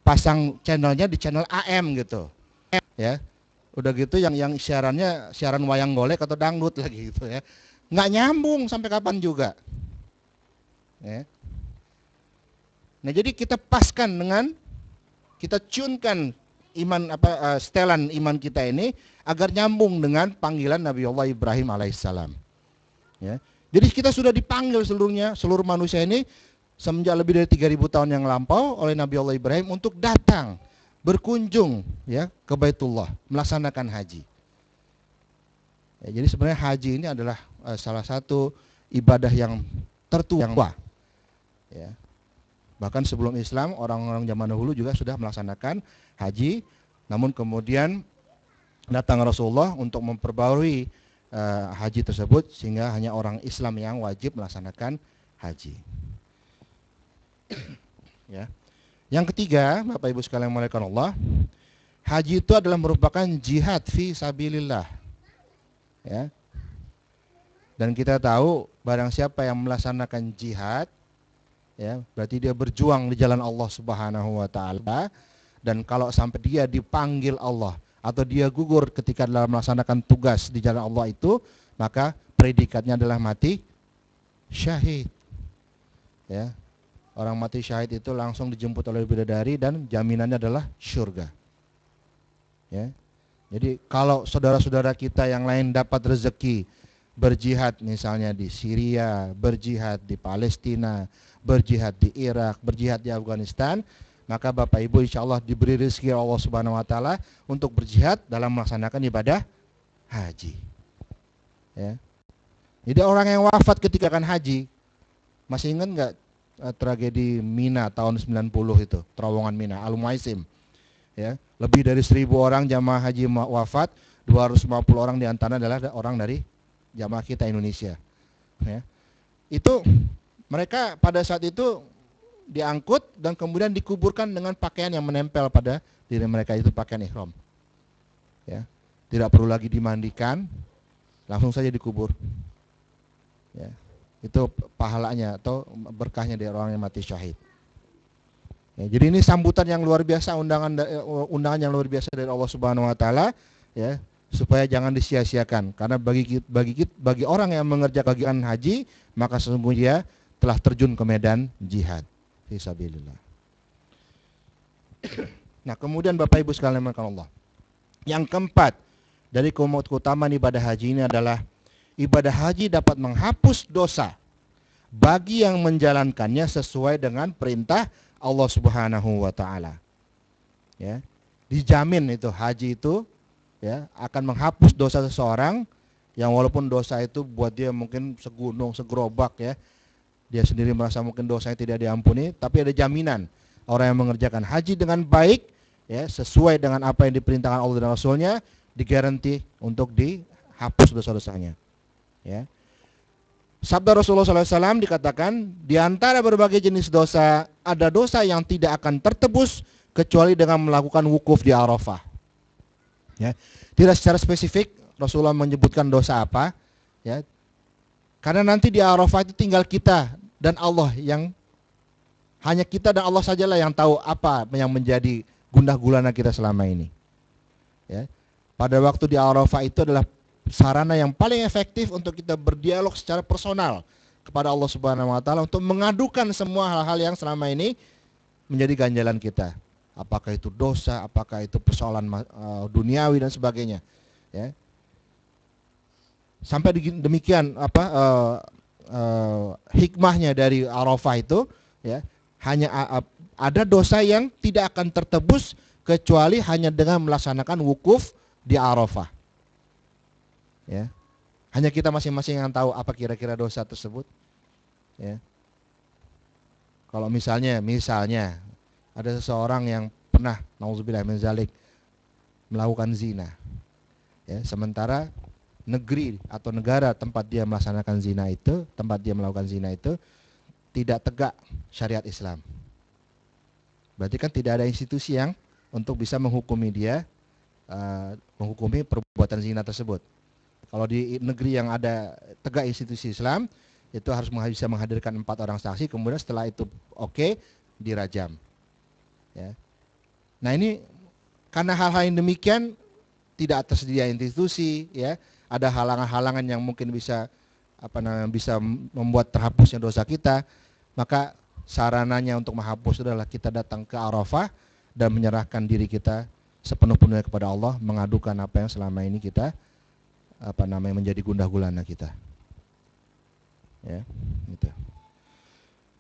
S4: pasang channelnya di channel AM gitu. Ya. Udah gitu yang siarannya siaran wayang golek atau dangdut lagi gitu, ya. Nggak nyambung sampai kapan juga. Ya. Nah, jadi kita paskan dengan kita tunekan setelan iman kita ini agar nyambung dengan panggilan Nabi Allah Ibrahim alaihissalam. Ya. Jadi kita sudah dipanggil seluruh manusia ini semenjak lebih dari 3000 tahun yang lampau oleh Nabi Allah Ibrahim untuk datang berkunjung, ya, ke Baitullah, melaksanakan haji. Ya, jadi sebenarnya haji ini adalah salah satu ibadah yang tertua. Ya. Bahkan sebelum Islam, orang-orang zaman dahulu juga sudah melaksanakan haji, namun kemudian datang Rasulullah untuk memperbarui haji tersebut sehingga hanya orang Islam yang wajib melaksanakan haji. Ya. Yang ketiga, Bapak Ibu sekalian dimuliakan Allah, haji itu adalah merupakan jihad fi sabilillah. Ya. Dan kita tahu barang siapa yang melaksanakan jihad, ya, berarti dia berjuang di jalan Allah Subhanahu wa taala, dan kalau sampai dia dipanggil Allah atau dia gugur ketika dalam melaksanakan tugas di jalan Allah itu, maka predikatnya adalah mati syahid. Ya. Orang mati syahid itu langsung dijemput oleh bidadari dan jaminannya adalah surga. Ya. Jadi kalau saudara-saudara kita yang lain dapat rezeki berjihad misalnya di Syria, berjihad di Palestina, berjihad di Irak, berjihad di Afghanistan, maka Bapak Ibu insya Allah diberi rezeki Allah Subhanahu Wa Taala untuk berjihad dalam melaksanakan ibadah haji. Ya. Jadi orang yang wafat ketika akan haji, masih ingat nggak tragedi Mina tahun 90 itu, terowongan Mina, Al-Muaisim. Ya, lebih dari 1000 orang jamaah haji wafat, 250 orang diantaranya adalah orang dari jamaah kita Indonesia. Ya. Itu mereka pada saat itu diangkut dan kemudian dikuburkan dengan pakaian yang menempel pada diri mereka, itu pakaian ihram. Ya, tidak perlu lagi dimandikan, langsung saja dikubur. Ya, itu pahalanya atau berkahnya dari orang yang mati syahid. Ya, jadi ini sambutan yang luar biasa, undangan yang luar biasa dari Allah Subhanahu Wa Taala, ya, supaya jangan disia-siakan. Karena bagi orang yang mengerjakan haji, maka sesungguhnya dia telah terjun ke medan jihad fisabilillah. Nah, kemudian Bapak Ibu sekalian Allah, yang keempat dari keutamaan ibadah haji ini adalah ibadah haji dapat menghapus dosa bagi yang menjalankannya sesuai dengan perintah Allah Subhanahu Wa Taala. Ya, dijamin itu haji itu, ya, akan menghapus dosa seseorang yang walaupun dosa itu buat dia mungkin segunung, segerobak, ya, dia sendiri merasa mungkin dosanya tidak diampuni, tapi ada jaminan orang yang mengerjakan haji dengan baik, ya, sesuai dengan apa yang diperintahkan Allah dan Rasulnya, digaranti untuk dihapus dosa-dosanya. Ya. Sabda Rasulullah SAW dikatakan, di antara berbagai jenis dosa, ada dosa yang tidak akan tertebus kecuali dengan melakukan wukuf di Arafah. Ya. Tidak secara spesifik Rasulullah menyebutkan dosa apa, ya. Karena nanti di Arafah itu tinggal kita dan Allah, yang hanya kita dan Allah sajalah yang tahu apa yang menjadi gundah gulana kita selama ini. Ya. Pada waktu di Arafah itu adalah sarana yang paling efektif untuk kita berdialog secara personal kepada Allah Subhanahu Wa Taala untuk mengadukan semua hal-hal yang selama ini menjadi ganjalan kita. Apakah itu dosa, apakah itu persoalan duniawi dan sebagainya. Ya. Sampai demikian hikmahnya dari Arafah itu, ya, hanya ada dosa yang tidak akan tertebus kecuali hanya dengan melaksanakan wukuf di Arafah. Ya. Hanya kita masing-masing yang tahu apa kira-kira dosa tersebut. Ya. Kalau misalnya ada seseorang yang pernah, nauzubillah min zalik, melakukan zina. Ya, sementara negeri atau negara tempat dia melaksanakan zina itu, tempat dia melakukan zina itu tidak tegak syariat Islam. Berarti kan tidak ada institusi yang untuk bisa menghukumi dia, menghukumi perbuatan zina tersebut. Kalau di negeri yang ada tegak institusi Islam, itu harus bisa menghadirkan 4 orang saksi, kemudian setelah itu oke, dirajam. Ya. Nah, ini karena hal-hal yang demikian tidak tersedia institusi, ya, ada halangan-halangan yang mungkin bisa bisa membuat terhapusnya dosa kita, maka sarananya untuk menghapus adalah kita datang ke Arafah dan menyerahkan diri kita sepenuh-penuhnya kepada Allah, mengadukan apa yang selama ini kita menjadi gundah gulana kita. Ya, gitu.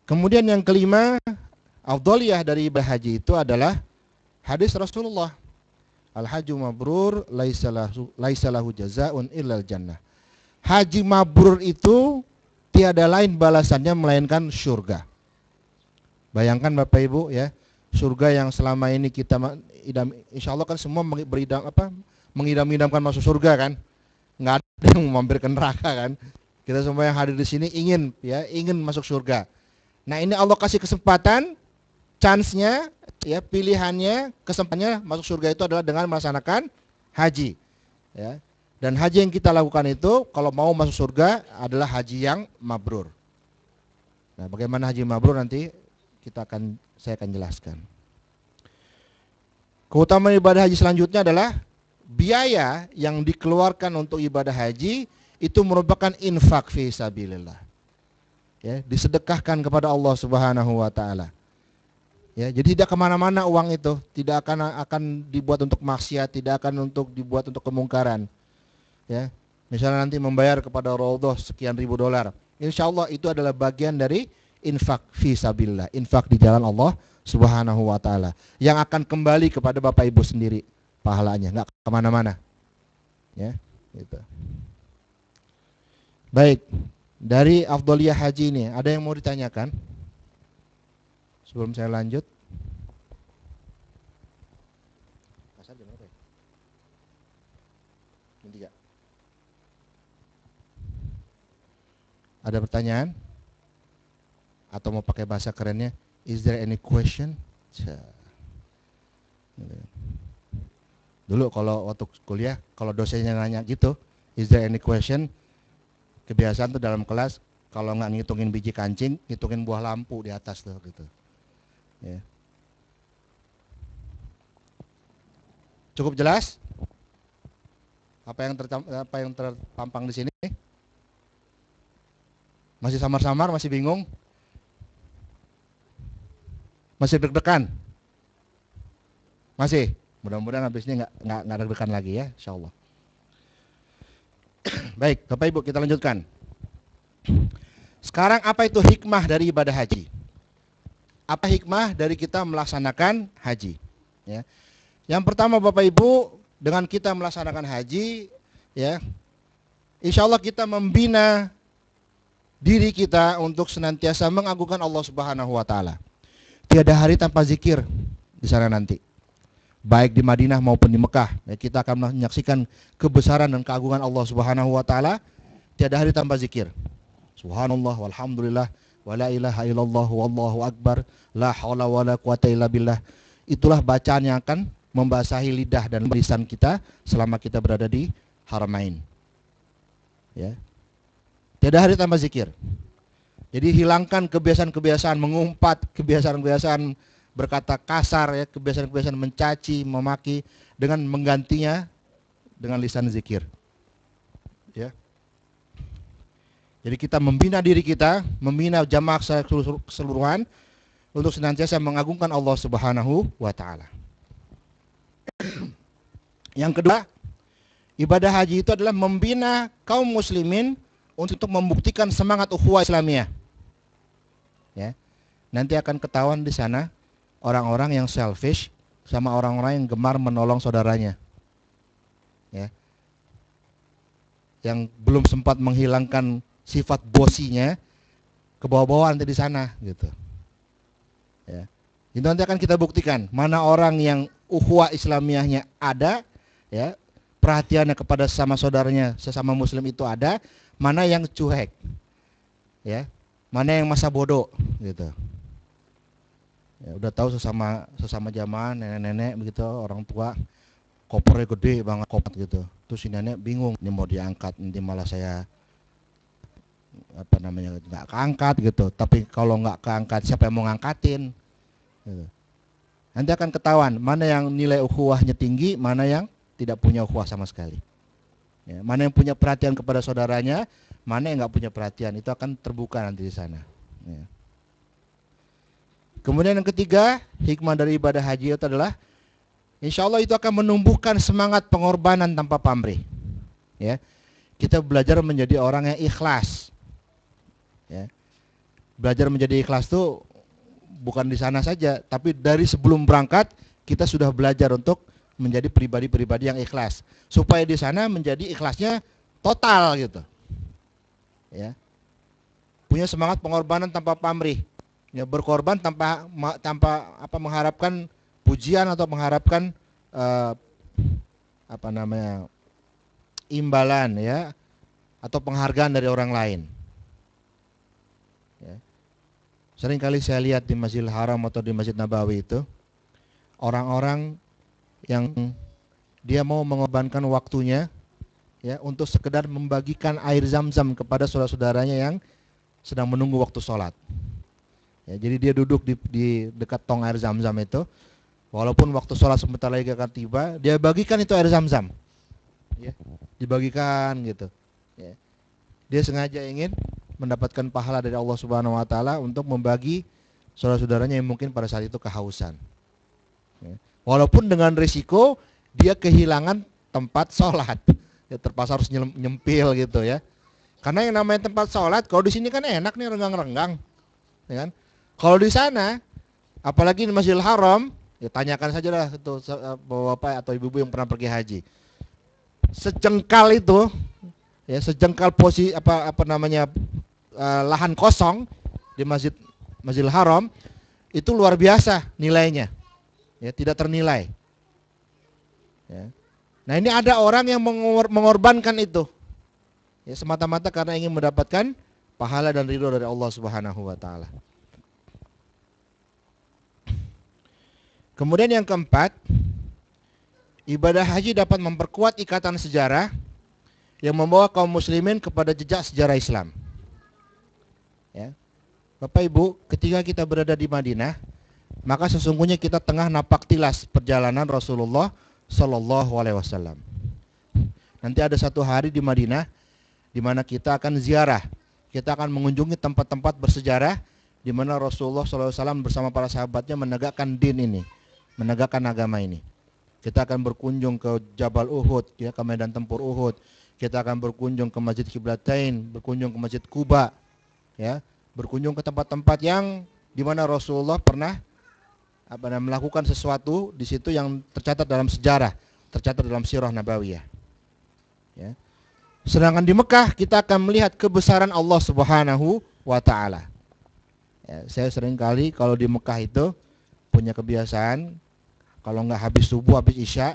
S4: Kemudian yang kelima, afdhaliyah dari ibadah haji itu adalah hadis Rasulullah, al-hajju mabrur laisa lahu jazaa'un illal jannah. Haji mabrur itu tiada lain balasannya melainkan surga. Bayangkan Bapak Ibu, ya, surga yang selama ini kita insyaallah kan semua mengidam-idamkan masuk surga kan. Nggak ada yang mampir ke neraka kan. Kita semua yang hadir di sini ingin masuk surga. Nah, ini Allah kasih kesempatan, chance-nya, ya, pilihannya, kesempatannya masuk surga itu adalah dengan melaksanakan haji. Ya. Dan haji yang kita lakukan itu kalau mau masuk surga adalah haji yang mabrur. Nah, bagaimana haji mabrur nanti saya akan jelaskan. Keutamaan ibadah haji selanjutnya adalah biaya yang dikeluarkan untuk ibadah haji itu merupakan infak fi sabilillah. Ya, disedekahkan kepada Allah Subhanahu Wa Taala. Ya, jadi tidak kemana-mana uang itu, tidak akan dibuat untuk maksiat, tidak akan dibuat untuk kemungkaran. Ya, Misalnya nanti membayar kepada Raudhah sekian ribu dolar. Insya Allah itu adalah bagian dari infak fi sabilillah, infak di jalan Allah Subhanahu wa taala, yang akan kembali kepada Bapak Ibu sendiri pahalanya, nggak kemana-mana. Ya, gitu. Baik, dari Afdholiyah Haji ini ada yang mau ditanyakan sebelum saya lanjut? Ada pertanyaan? Atau mau pakai bahasa kerennya, is there any question? Dulu kalau waktu kuliah, kalau dosennya nanya gitu, is there any question? Kebiasaan tuh dalam kelas, kalau nggak ngitungin biji kancing, ngitungin buah lampu di atas tuh gitu. Ya. Cukup jelas? Apa yang terpampang di sini? Masih samar-samar, masih bingung? Masih deg-degan? Masih? Mudah-mudahan habis ini nggak deg-degan lagi ya, insyaallah. Baik, Bapak Ibu, kita lanjutkan. Sekarang apa itu hikmah dari ibadah haji? Apa hikmah dari kita melaksanakan haji? Ya. Yang pertama Bapak Ibu, dengan kita melaksanakan haji, ya, insya Allah kita membina diri kita untuk senantiasa mengagungkan Allah Subhanahu wa taala. Tiada hari tanpa zikir di sana nanti. Baik di Madinah maupun di Mekah, ya, kita akan menyaksikan kebesaran dan keagungan Allah Subhanahu wa taala. Tiada hari tanpa zikir. Subhanallah walhamdulillah wala ilaha illallah wallahu akbar la haula wala quwata illa billah. Itulah bacaan yang akan membasahi lidah dan lisan kita selama kita berada di Haramain. Ya. Tiada hari tanpa zikir. Jadi hilangkan kebiasaan-kebiasaan mengumpat, kebiasaan-kebiasaan berkata kasar, ya, kebiasaan-kebiasaan mencaci, memaki, dengan menggantinya dengan lisan zikir. Ya. Jadi kita membina diri kita, membina jamaah keseluruhan untuk senantiasa mengagungkan Allah Subhanahu wa taala. Yang kedua, ibadah haji itu adalah membina kaum muslimin untuk membuktikan semangat ukhuwah Islamiyah. Ya. Nanti akan ketahuan di sana orang-orang yang selfish sama orang-orang yang gemar menolong saudaranya. Ya. Yang belum sempat menghilangkan sifat bosinya, ke bawah-bawah nanti di sana gitu. Ya. Itu nanti akan kita buktikan mana orang yang ukhuwah Islamiyahnya ada, ya, perhatiannya kepada sesama saudaranya, sesama muslim itu ada, mana yang cuek, ya, mana yang masa bodoh, gitu. Ya, udah tahu sesama jamaah, nenek-nenek begitu, orang tua, kopernya gede banget, koper gitu. Terus si nenek bingung, ini mau diangkat, nanti malah saya nggak keangkat gitu. Tapi kalau nggak keangkat, siapa yang mau ngangkatin? Gitu. Nanti akan ketahuan mana yang nilai ukhuwahnya tinggi, mana yang tidak punya ukhuwah sama sekali. Ya, mana yang punya perhatian kepada saudaranya, mana yang nggak punya perhatian, itu akan terbuka nanti di sana. Ya. Kemudian yang ketiga, hikmah dari ibadah haji itu adalah, insya Allah itu akan menumbuhkan semangat pengorbanan tanpa pamrih. Ya, kita belajar menjadi orang yang ikhlas. Ya, belajar menjadi ikhlas itu bukan di sana saja, tapi dari sebelum berangkat kita sudah belajar untuk menjadi pribadi-pribadi yang ikhlas, supaya di sana menjadi ikhlasnya total gitu. Ya. Punya semangat pengorbanan tanpa pamrih. Ya, berkorban tanpa mengharapkan pujian atau mengharapkan imbalan, ya, atau penghargaan dari orang lain. Ya. Sering kali saya lihat di Masjidil Haram atau di Masjid Nabawi itu orang-orang yang dia mau mengorbankan waktunya, ya, untuk sekedar membagikan air zam-zam kepada saudara-saudaranya yang sedang menunggu waktu sholat. Ya, jadi dia duduk di dekat tong air zam-zam itu, walaupun waktu sholat sebentar lagi akan tiba, dia bagikan itu air zam-zam. Ya, dibagikan gitu. Ya. Dia sengaja ingin mendapatkan pahala dari Allah Subhanahu wa taala untuk membagi saudara-saudaranya yang mungkin pada saat itu kehausan. Ya. Walaupun dengan risiko dia kehilangan tempat sholat, Ya, terpaksa harus nyempil gitu ya. Karena yang namanya tempat sholat, kalau di sini kan enak nih renggang-renggang, ya kan? Kalau di sana, apalagi di Masjidil Haram, ya tanyakan saja lah itu bapak atau ibu-ibu yang pernah pergi haji. Sejengkal itu, ya sejengkal posisi apa namanya lahan kosong di Masjidil Haram itu luar biasa nilainya, ya tidak ternilai. Ya. Nah ini ada orang yang mengorbankan itu, ya semata-mata karena ingin mendapatkan pahala dan ridho dari Allah Subhanahu Wa Taala. Kemudian yang keempat, ibadah haji dapat memperkuat ikatan sejarah yang membawa kaum muslimin kepada jejak sejarah Islam. Ya. Bapak Ibu, ketika kita berada di Madinah, maka sesungguhnya kita tengah napak tilas perjalanan Rasulullah Shallallahu Alaihi Wasallam. Nanti ada satu hari di Madinah, di mana kita akan ziarah, kita akan mengunjungi tempat-tempat bersejarah, di mana Rasulullah Shallallahu Alaihi Wasallam bersama para sahabatnya menegakkan din ini, menegakkan agama ini. Kita akan berkunjung ke Jabal Uhud, ya, ke medan tempur Uhud. Kita akan berkunjung ke Masjid Qiblatain, berkunjung ke Masjid Quba, ya, berkunjung ke tempat-tempat yang di mana Rasulullah pernah melakukan sesuatu di situ yang tercatat dalam sejarah, tercatat dalam sirah nabawiyah. Ya. Sedangkan di Mekah kita akan melihat kebesaran Allah Subhanahu wa Ta'ala. Ya, saya sering kali kalau di Mekah itu punya kebiasaan, kalau nggak habis subuh, habis isya,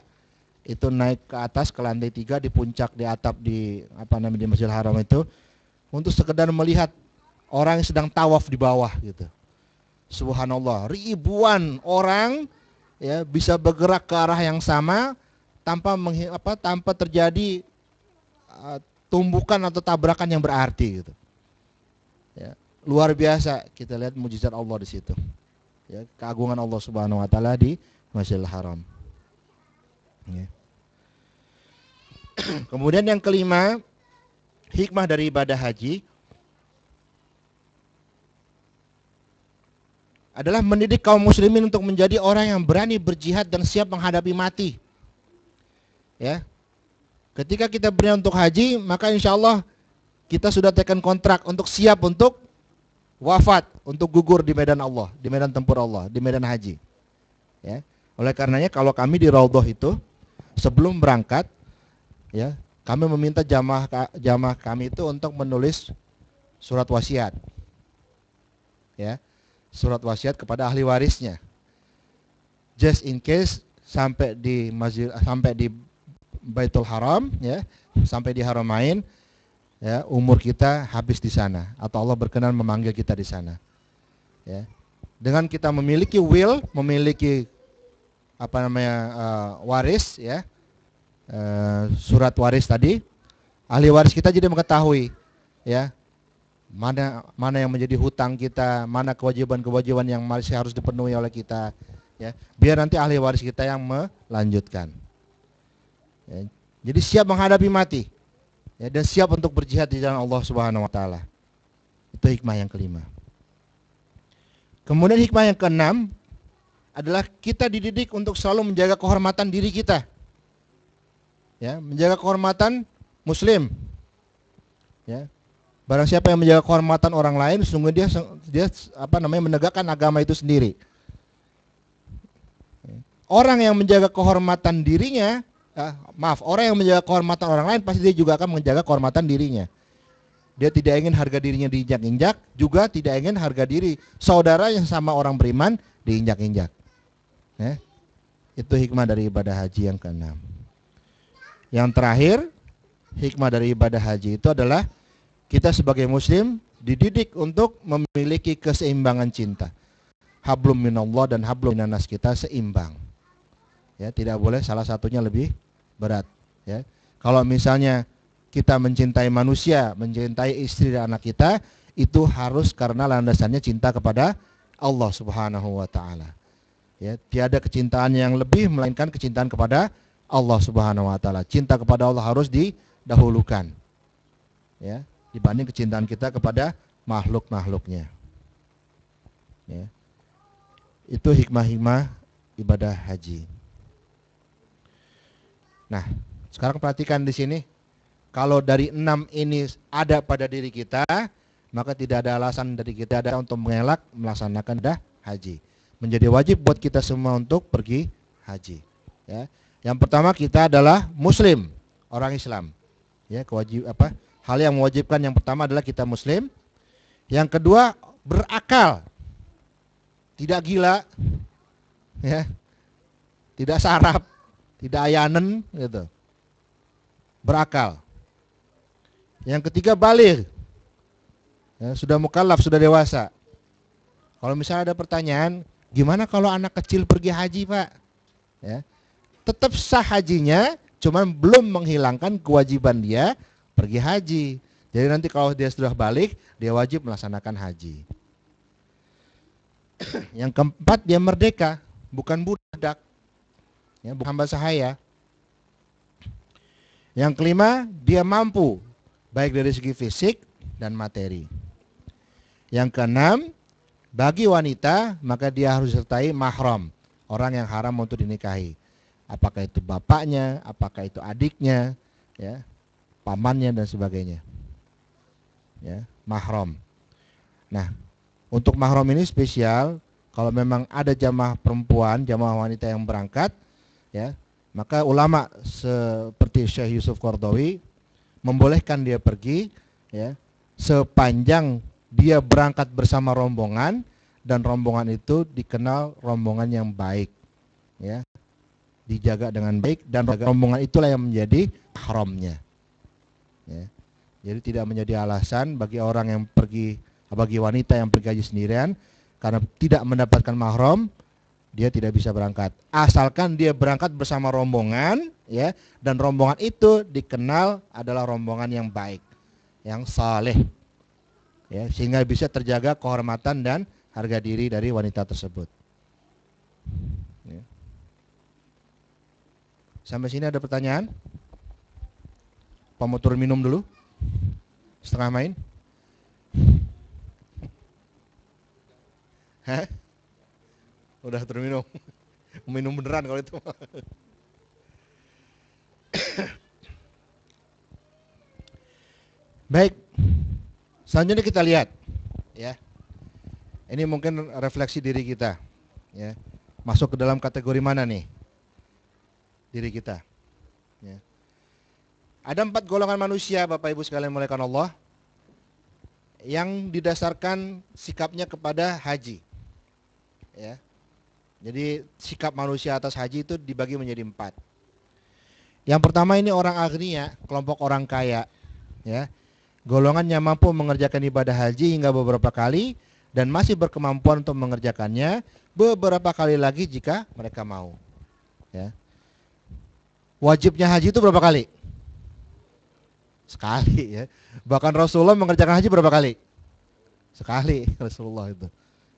S4: itu naik ke atas ke lantai 3 di puncak, di atap di di Masjidil Haram itu, untuk sekedar melihat orang yang sedang tawaf di bawah gitu. Subhanallah, ribuan orang ya bisa bergerak ke arah yang sama tanpa tanpa terjadi tumbukan atau tabrakan yang berarti gitu. Ya, luar biasa kita lihat mujizat Allah di situ. Ya, keagungan Allah Subhanahu wa Ta'ala di Masjidil Haram. Ya. Kemudian yang kelima, hikmah dari ibadah haji adalah mendidik kaum muslimin untuk menjadi orang yang berani berjihad dan siap menghadapi mati. Ya. Ketika kita berani untuk haji, maka insya Allah kita sudah tekan kontrak untuk siap untuk wafat, untuk gugur di medan Allah, di medan tempur Allah, di medan haji. Ya. Oleh karenanya kalau kami di Raudhah itu sebelum berangkat, ya, kami meminta jamaah kami itu untuk menulis surat wasiat. Ya. Surat wasiat kepada ahli warisnya. Just in case sampai di Baitul Haram, ya, sampai di Haramain, ya, umur kita habis di sana atau Allah berkenan memanggil kita di sana. Ya. Dengan kita memiliki will, memiliki waris, ya, surat waris tadi, ahli waris kita jadi mengetahui, ya, mana yang menjadi hutang kita, mana kewajiban-kewajiban yang masih harus dipenuhi oleh kita, ya, biar nanti ahli waris kita yang melanjutkan. Ya, jadi siap menghadapi mati, ya, dan siap untuk berjihad di jalan Allah Subhanahu wa Ta'ala. Itu hikmah yang kelima. Kemudian hikmah yang keenam adalah kita dididik untuk selalu menjaga kehormatan diri kita, ya, menjaga kehormatan muslim, ya. Barang siapa yang menjaga kehormatan orang lain, sesungguhnya dia menegakkan agama itu sendiri. Orang yang menjaga kehormatan dirinya, orang yang menjaga kehormatan orang lain pasti dia juga akan menjaga kehormatan dirinya. Dia tidak ingin harga dirinya diinjak-injak, juga tidak ingin harga diri saudara yang sama orang beriman diinjak-injak. Itu hikmah dari ibadah haji yang keenam. Yang terakhir, hikmah dari ibadah haji itu adalah kita sebagai muslim dididik untuk memiliki keseimbangan cinta. Hablum minallah dan hablum minanas kita seimbang. Ya, tidak boleh salah satunya lebih berat, ya. Kalau misalnya kita mencintai manusia, mencintai istri dan anak kita, itu harus karena landasannya cinta kepada Allah Subhanahu wa Ta'ala. Ya, tiada kecintaan yang lebih melainkan kecintaan kepada Allah Subhanahu wa Ta'ala. Cinta kepada Allah harus didahulukan, ya, dibanding kecintaan kita kepada makhluk-makhluknya. Ya. Itu hikmah-hikmah ibadah haji. Nah, sekarang perhatikan di sini, Kalau dari 6 ini ada pada diri kita, maka tidak ada alasan dari kita ada untuk mengelak melaksanakan haji. Menjadi wajib buat kita semua untuk pergi haji. Ya. Yang pertama kita adalah Muslim, orang Islam. Ya, hal yang mewajibkan yang pertama adalah kita Muslim. Yang kedua berakal, tidak gila, ya, tidak sarap, tidak ayanen, gitu. Berakal. Yang ketiga baligh, ya, sudah mukallaf, sudah dewasa. Kalau misalnya ada pertanyaan, gimana kalau anak kecil pergi haji, Pak? Ya, tetap sah hajinya, cuman belum menghilangkan kewajiban dia pergi haji. Jadi nanti kalau dia sudah balik, dia wajib melaksanakan haji. Yang keempat, dia merdeka, bukan budak, ya, bukan hamba sahaya. Yang kelima, dia mampu, baik dari segi fisik dan materi. Yang keenam, bagi wanita maka dia harus disertai mahram, orang yang haram untuk dinikahi. Apakah itu bapaknya, apakah itu adiknya, ya, pamannya dan sebagainya. Ya, mahram. Nah, untuk mahram ini spesial. Kalau memang ada jamaah perempuan, jamaah wanita yang berangkat, ya, maka ulama seperti Syekh Yusuf Qaradawi membolehkan dia pergi, ya, sepanjang dia berangkat bersama rombongan dan rombongan itu dikenal rombongan yang baik, ya, dijaga dengan baik, dan rombongan itulah yang menjadi mahramnya. Ya. Jadi tidak menjadi alasan bagi orang yang pergi, bagi wanita yang pergi haji sendirian karena tidak mendapatkan mahram, dia tidak bisa berangkat. Asalkan dia berangkat bersama rombongan, ya, dan rombongan itu dikenal adalah rombongan yang baik, yang saleh, ya, sehingga bisa terjaga kehormatan dan harga diri dari wanita tersebut. Ya. Sampai sini ada pertanyaan? Apa mau turun minum dulu? Setengah main? Hah? Udah terminum. Minum beneran kalau itu. Baik. Selanjutnya kita lihat, ya. Ini mungkin refleksi diri kita, ya. Masuk ke dalam kategori mana nih? Diri kita. Ya. Ada 4 golongan manusia, Bapak Ibu sekalian muliakan Allah, yang didasarkan sikapnya kepada haji. Ya. Jadi sikap manusia atas haji itu dibagi menjadi 4. Yang pertama ini orang agniya, kelompok orang kaya, ya. Golongannya mampu mengerjakan ibadah haji hingga beberapa kali dan masih berkemampuan untuk mengerjakannya beberapa kali lagi jika mereka mau. Ya. Wajibnya haji itu berapa kali? Sekali, ya. Bahkan Rasulullah mengerjakan haji berapa kali? Sekali Rasulullah itu.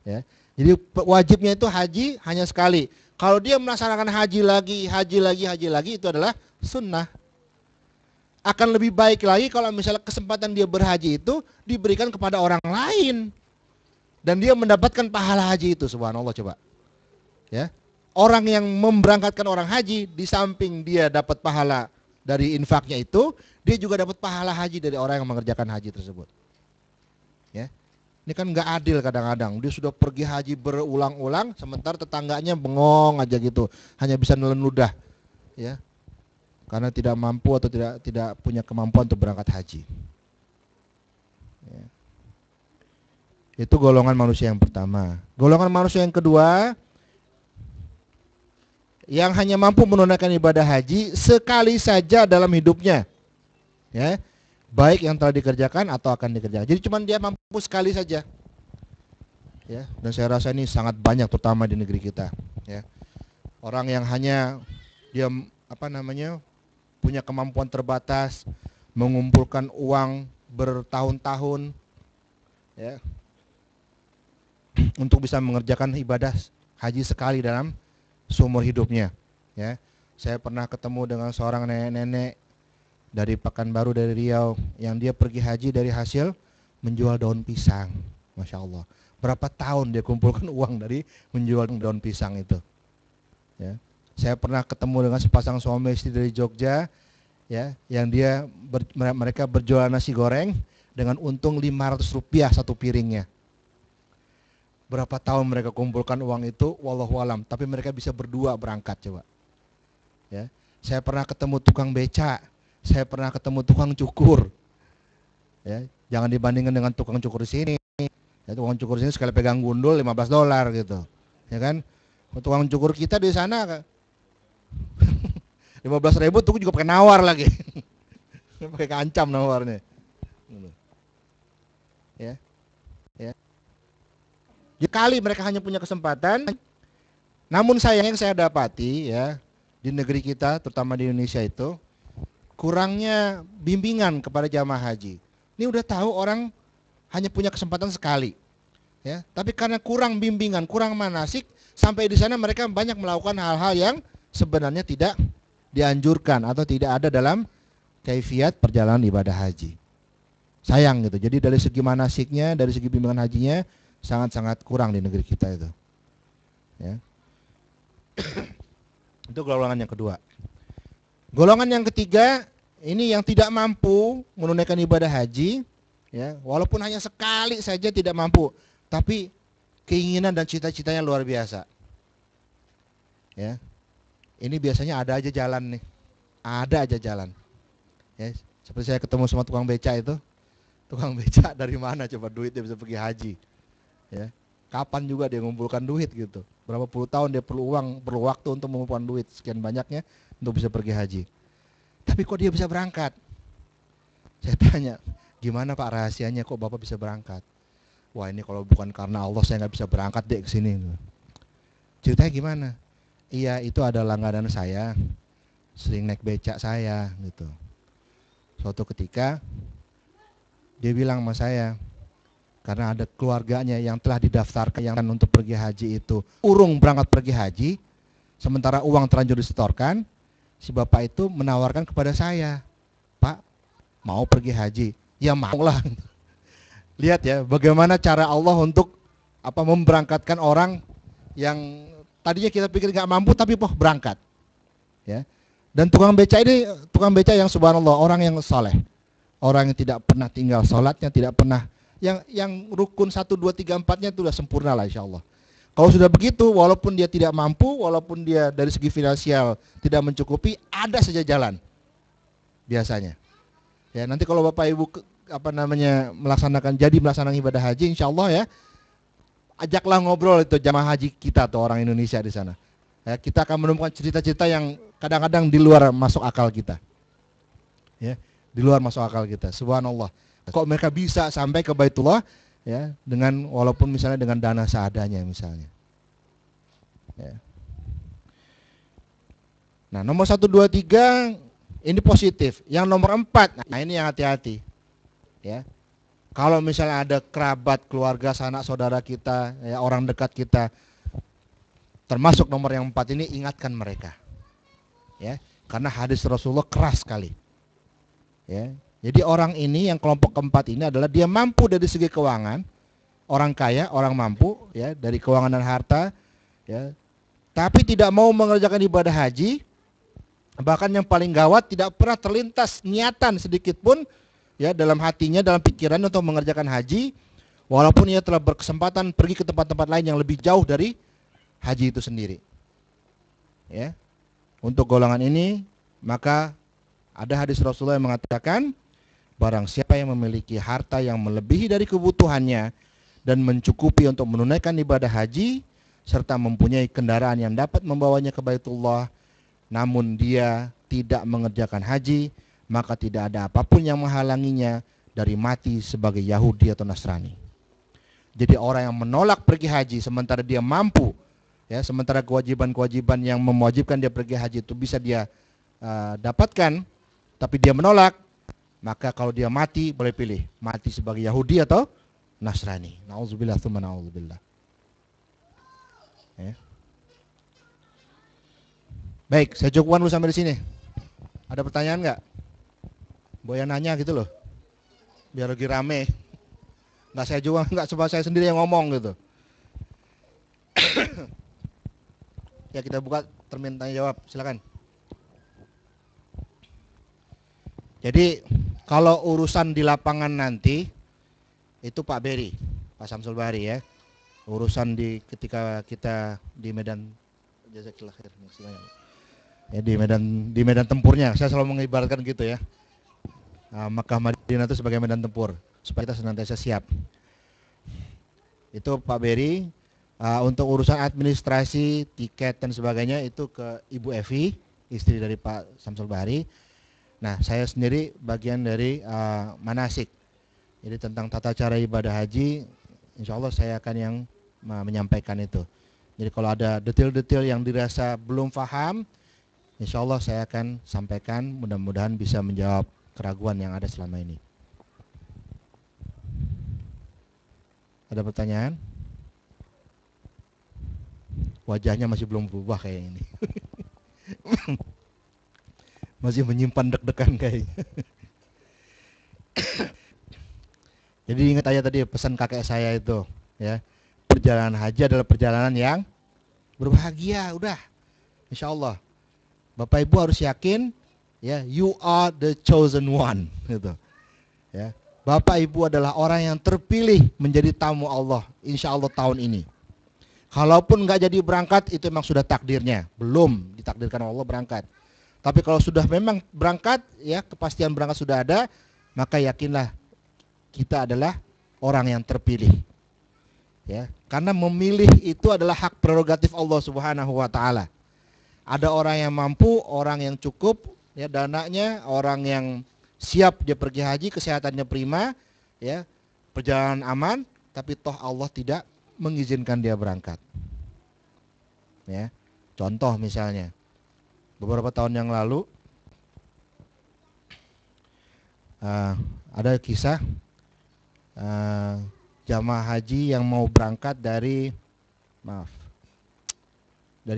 S4: Ya. Jadi wajibnya itu haji hanya sekali. Kalau dia melaksanakan haji lagi itu adalah sunnah. Akan lebih baik lagi kalau misalnya kesempatan dia berhaji itu diberikan kepada orang lain dan dia mendapatkan pahala haji itu, subhanallah, coba. Ya. Orang yang memberangkatkan orang haji, di samping dia dapat pahala dari infaknya itu, dia juga dapat pahala haji dari orang yang mengerjakan haji tersebut. Ya. Ini kan nggak adil kadang-kadang. Dia sudah pergi haji berulang-ulang, sementara tetangganya bengong aja gitu, hanya bisa nelen ludah, ya, karena tidak mampu atau tidak punya kemampuan untuk berangkat haji. Ya. Itu golongan manusia yang pertama. Golongan manusia yang kedua, yang hanya mampu menunaikan ibadah haji sekali saja dalam hidupnya, ya, baik yang telah dikerjakan atau akan dikerjakan. Jadi cuma dia mampu sekali saja, ya. Dan saya rasa ini sangat banyak, terutama di negeri kita, ya. Orang yang hanya dia punya kemampuan terbatas, mengumpulkan uang bertahun-tahun, ya, untuk bisa mengerjakan ibadah haji sekali dalam seumur hidupnya, ya. Saya pernah ketemu dengan seorang nenek-nenek dari Pekanbaru, dari Riau, yang dia pergi haji dari hasil menjual daun pisang. Masya Allah, berapa tahun dia kumpulkan uang dari menjual daun pisang itu, ya. Saya pernah ketemu dengan sepasang suami istri dari Jogja ya, yang mereka berjualan nasi goreng dengan untung Rp500 satu piringnya. Berapa tahun mereka kumpulkan uang itu, wallahu alam. Tapi mereka bisa berdua berangkat coba. Ya, saya pernah ketemu tukang beca, saya pernah ketemu tukang cukur. Ya, jangan dibandingkan dengan tukang cukur di sini. Ya, tukang cukur di sini sekali pegang gundul $15 gitu, ya kan? Tukang cukur kita di sana 15.000 tuh juga pakai nawar lagi, pakai kancam nawarnya. Ya, ya. Kali mereka hanya punya kesempatan, namun sayangnya yang saya dapati ya di negeri kita, terutama di Indonesia itu kurangnya bimbingan kepada jamaah haji. Ini udah tahu orang hanya punya kesempatan sekali, ya. Tapi karena kurang bimbingan, kurang manasik, sampai di sana mereka banyak melakukan hal-hal yang sebenarnya tidak dianjurkan atau tidak ada dalam kaifiat perjalanan ibadah haji. Sayang gitu. Jadi dari segi manasiknya, dari segi bimbingan hajinya sangat-sangat kurang di negeri kita itu. Ya. Itu golongan yang kedua. Golongan yang ketiga, ini yang tidak mampu menunaikan ibadah haji, ya, walaupun hanya sekali saja tidak mampu, tapi keinginan dan cita-citanya luar biasa. Ya. Ini biasanya ada aja jalan nih. Ada aja jalan. Ya, seperti saya ketemu sama tukang beca itu. Tukang beca dari mana coba duit dia bisa pergi haji? Ya. Kapan juga dia ngumpulkan duit gitu. Berapa puluh tahun dia perlu uang, perlu waktu untuk mengumpulkan duit sekian banyaknya untuk bisa pergi haji. Tapi kok dia bisa berangkat? Saya tanya, gimana Pak rahasianya kok Bapak bisa berangkat? Wah, ini kalau bukan karena Allah saya nggak bisa berangkat deh ke sini. Ceritanya gimana? Iya, itu ada langganan saya, sering naik becak saya gitu. Suatu ketika dia bilang sama saya, karena ada keluarganya yang telah didaftarkan yang untuk pergi haji itu urung berangkat pergi haji, sementara uang terlanjur disetorkan, si bapak itu menawarkan kepada saya, Pak, mau pergi haji? Ya maulah. Lihat ya, bagaimana cara Allah untuk memberangkatkan orang yang tadinya kita pikir nggak mampu tapi berangkat. Ya. Dan tukang beca ini tukang beca yang subhanallah orang yang saleh, orang yang tidak pernah tinggal sholatnya, tidak pernah yang rukun 1, 2, 3, 4-nya itu sudah sempurna lah insya Allah. Kalau sudah begitu, walaupun dia tidak mampu, walaupun dia dari segi finansial tidak mencukupi, ada saja jalan biasanya. Ya, nanti kalau Bapak Ibu melaksanakan ibadah haji, insya Allah ya, ajaklah ngobrol itu jamaah haji kita tuh orang Indonesia di sana. Ya, kita akan menemukan cerita-cerita yang kadang-kadang di luar masuk akal kita. Ya, di luar masuk akal kita. Subhanallah. Kok mereka bisa sampai ke Baitullah ya dengan walaupun misalnya dengan dana seadanya misalnya. Ya. Nah, nomor 1, 2, 3 ini positif. Yang nomor 4, nah ini yang hati-hati. Ya. Kalau misalnya ada kerabat, keluarga, sanak saudara kita, ya, orang dekat kita, termasuk nomor yang 4 ini, ingatkan mereka. Ya, karena hadis Rasulullah keras sekali. Ya. Jadi orang ini yang kelompok keempat ini adalah dia mampu dari segi keuangan, orang kaya, orang mampu ya dari keuangan dan harta, ya. Tapi tidak mau mengerjakan ibadah haji, bahkan yang paling gawat tidak pernah terlintas niatan sedikit pun ya dalam hatinya, dalam pikiran untuk mengerjakan haji, walaupun ia telah berkesempatan pergi ke tempat-tempat lain yang lebih jauh dari haji itu sendiri. Ya. Untuk golongan ini maka ada hadis Rasulullah yang mengatakan, barang siapa yang memiliki harta yang melebihi dari kebutuhannya dan mencukupi untuk menunaikan ibadah haji serta mempunyai kendaraan yang dapat membawanya ke Baitullah, namun dia tidak mengerjakan haji, maka tidak ada apapun yang menghalanginya dari mati sebagai Yahudi atau Nasrani. Jadi orang yang menolak pergi haji sementara dia mampu, ya, sementara kewajiban-kewajiban yang mewajibkan dia pergi haji itu bisa dia dapatkan, tapi dia menolak, maka kalau dia mati boleh pilih mati sebagai Yahudi atau Nasrani. Nauzubillah tsumma nauzubillah. Ya. Baik, saya cukupkan dulu sampai di sini. Ada pertanyaan nggak? Boya nanya gitu loh, biar lagi rame. Nggak saya juga, nggak coba saya sendiri yang ngomong gitu. Ya kita buka termin tanya jawab, silakan. Jadi kalau urusan di lapangan nanti itu Pak Beri, Pak Samsul Bahri ya. Urusan di ketika kita di medan, jazakillah khair, ya, di medan tempurnya, saya selalu mengibaratkan gitu ya. Makkah Madinah itu sebagai medan tempur supaya kita senantiasa siap. Itu Pak Beri. Untuk urusan administrasi, tiket dan sebagainya itu ke Ibu Evi, istri dari Pak Samsul Bahri. Nah, saya sendiri bagian dari manasik. Jadi tentang tata cara ibadah haji, insya Allah saya akan yang menyampaikan itu. Jadi kalau ada detail-detail yang dirasa belum paham, insya Allah saya akan sampaikan, mudah-mudahan bisa menjawab keraguan yang ada selama ini. Ada pertanyaan? Wajahnya masih belum berubah kayak ini. Masih menyimpan deg-degan kayaknya. Jadi ingat aja tadi pesan kakek saya itu, ya. Perjalanan haji adalah perjalanan yang berbahagia, udah. Insya Allah. Bapak Ibu harus yakin, ya, you are the chosen one, gitu. Ya. Bapak Ibu adalah orang yang terpilih menjadi tamu Allah, insya Allah tahun ini. Kalaupun nggak jadi berangkat, itu memang sudah takdirnya, belum ditakdirkan Allah berangkat. Tapi kalau sudah memang berangkat, ya kepastian berangkat sudah ada, maka yakinlah kita adalah orang yang terpilih. Ya, karena memilih itu adalah hak prerogatif Allah Subhanahu wa taala. Ada orang yang mampu, orang yang cukup, ya dananya, orang yang siap dia pergi haji, kesehatannya prima, ya, perjalanan aman, tapi toh Allah tidak mengizinkan dia berangkat. Ya, contoh misalnya beberapa tahun yang lalu ada kisah jamaah haji yang mau berangkat dari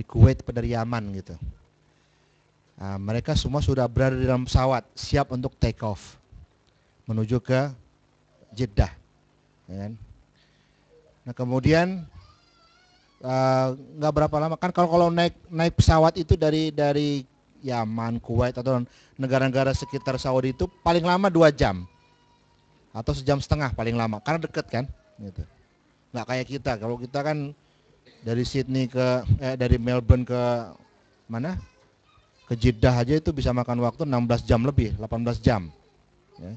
S4: Kuwait atau dari Yaman gitu. Mereka semua sudah berada di dalam pesawat siap untuk take off menuju ke Jeddah, ya kan? Nah kemudian nggak berapa lama kan kalau naik pesawat itu dari Yaman, Kuwait atau negara-negara sekitar Saudi itu paling lama 2 jam atau 1,5 jam paling lama karena deket kan, gitu. Nggak kayak kita, kalau kita kan dari Sydney dari Melbourne ke mana? Ke Jeddah aja itu bisa makan waktu 16 jam lebih, 18 jam. Ya.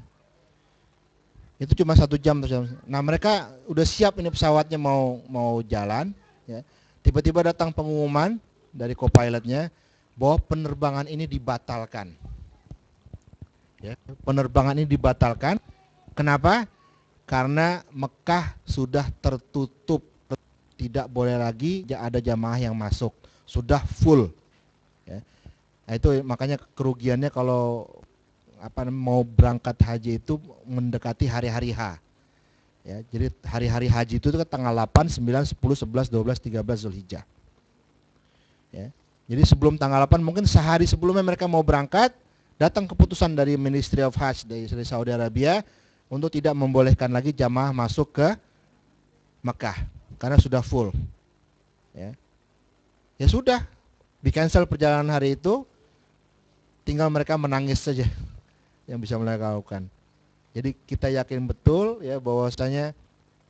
S4: Itu cuma 1 jam. Nah mereka udah siap ini pesawatnya mau jalan, ya. Tiba-tiba datang pengumuman dari co-pilotnya bahwa penerbangan ini dibatalkan. Ya, penerbangan ini dibatalkan. Kenapa? Karena Mekah sudah tertutup, tidak boleh lagi ada jamaah yang masuk, sudah full. Ya. Nah, itu makanya kerugiannya kalau mau berangkat haji itu mendekati hari-hari H. Ya, jadi hari-hari haji itu kan tanggal 8, 9, 10, 11, 12, 13 Zulhijjah. Ya. Jadi sebelum tanggal 8 mungkin sehari sebelumnya mereka mau berangkat, datang keputusan dari Ministry of Hajj dari Saudi Arabia untuk tidak membolehkan lagi jamaah masuk ke Mekah karena sudah full. Ya, ya sudah, di cancel perjalanan hari itu, tinggal mereka menangis saja yang bisa mereka lakukan. Jadi kita yakin betul ya bahwasanya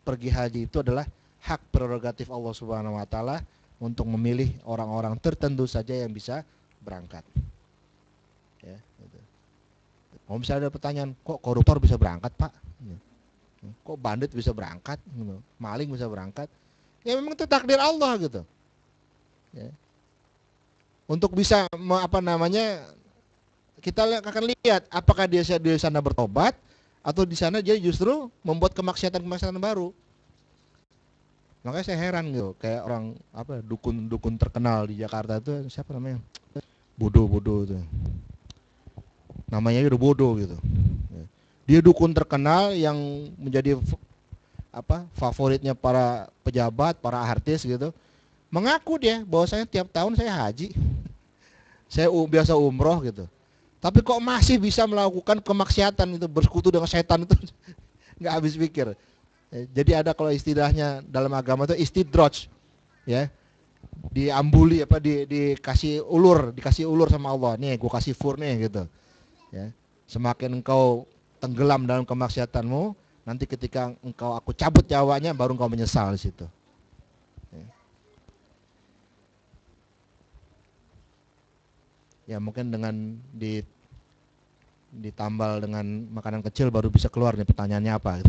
S4: pergi haji itu adalah hak prerogatif Allah Subhanahu wa taala untuk memilih orang-orang tertentu saja yang bisa berangkat. Ya, gitu. Kalau misalnya ada pertanyaan, kok koruptor bisa berangkat, Pak? Kok bandit bisa berangkat? Maling bisa berangkat? Ya memang itu takdir Allah gitu. Ya. Untuk bisa kita akan lihat apakah dia di sana bertobat atau di sana dia justru membuat kemaksiatan baru. Makanya saya heran gitu, kayak orang dukun terkenal di Jakarta itu siapa namanya? Bodoh itu. Namanya udah bodoh gitu. Dia dukun terkenal yang menjadi favoritnya para pejabat, para artis gitu. Mengaku dia bahwasanya tiap tahun saya haji. Saya biasa umroh gitu. Tapi kok masih bisa melakukan kemaksiatan itu, bersekutu dengan setan itu nggak habis pikir. Jadi ada kalau istilahnya dalam agama itu istidraj, ya, diambuli dikasih ulur sama Allah. Nih, gue kasih fur nih gitu. Ya. Semakin engkau tenggelam dalam kemaksiatanmu, nanti ketika aku cabut nyawanya, baru engkau menyesal di situ. Ya mungkin dengan ditambal dengan makanan kecil baru bisa keluar nih pertanyaannya apa.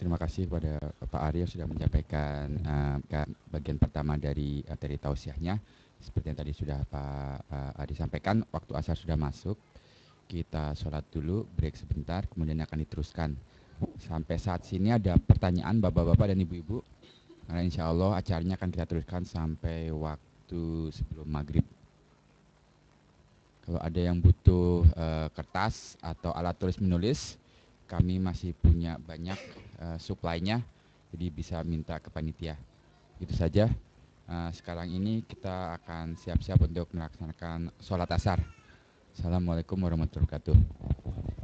S5: Terima kasih kepada Pak Aryo sudah menyampaikan bagian pertama dari materi tausiahnya. Seperti yang tadi sudah Pak Ari sampaikan, waktu asar sudah masuk. Kita sholat dulu, break sebentar, kemudian akan diteruskan. Sampai saat sini ada pertanyaan bapak-bapak dan ibu-ibu. Karena insya Allah acaranya akan kita teruskan sampai waktu sebelum maghrib. Kalau ada yang butuh kertas atau alat tulis menulis, kami masih punya banyak supply-nya, jadi bisa minta ke panitia. Itu saja. Sekarang ini kita akan siap-siap untuk melaksanakan sholat asar. Assalamualaikum warahmatullahi wabarakatuh.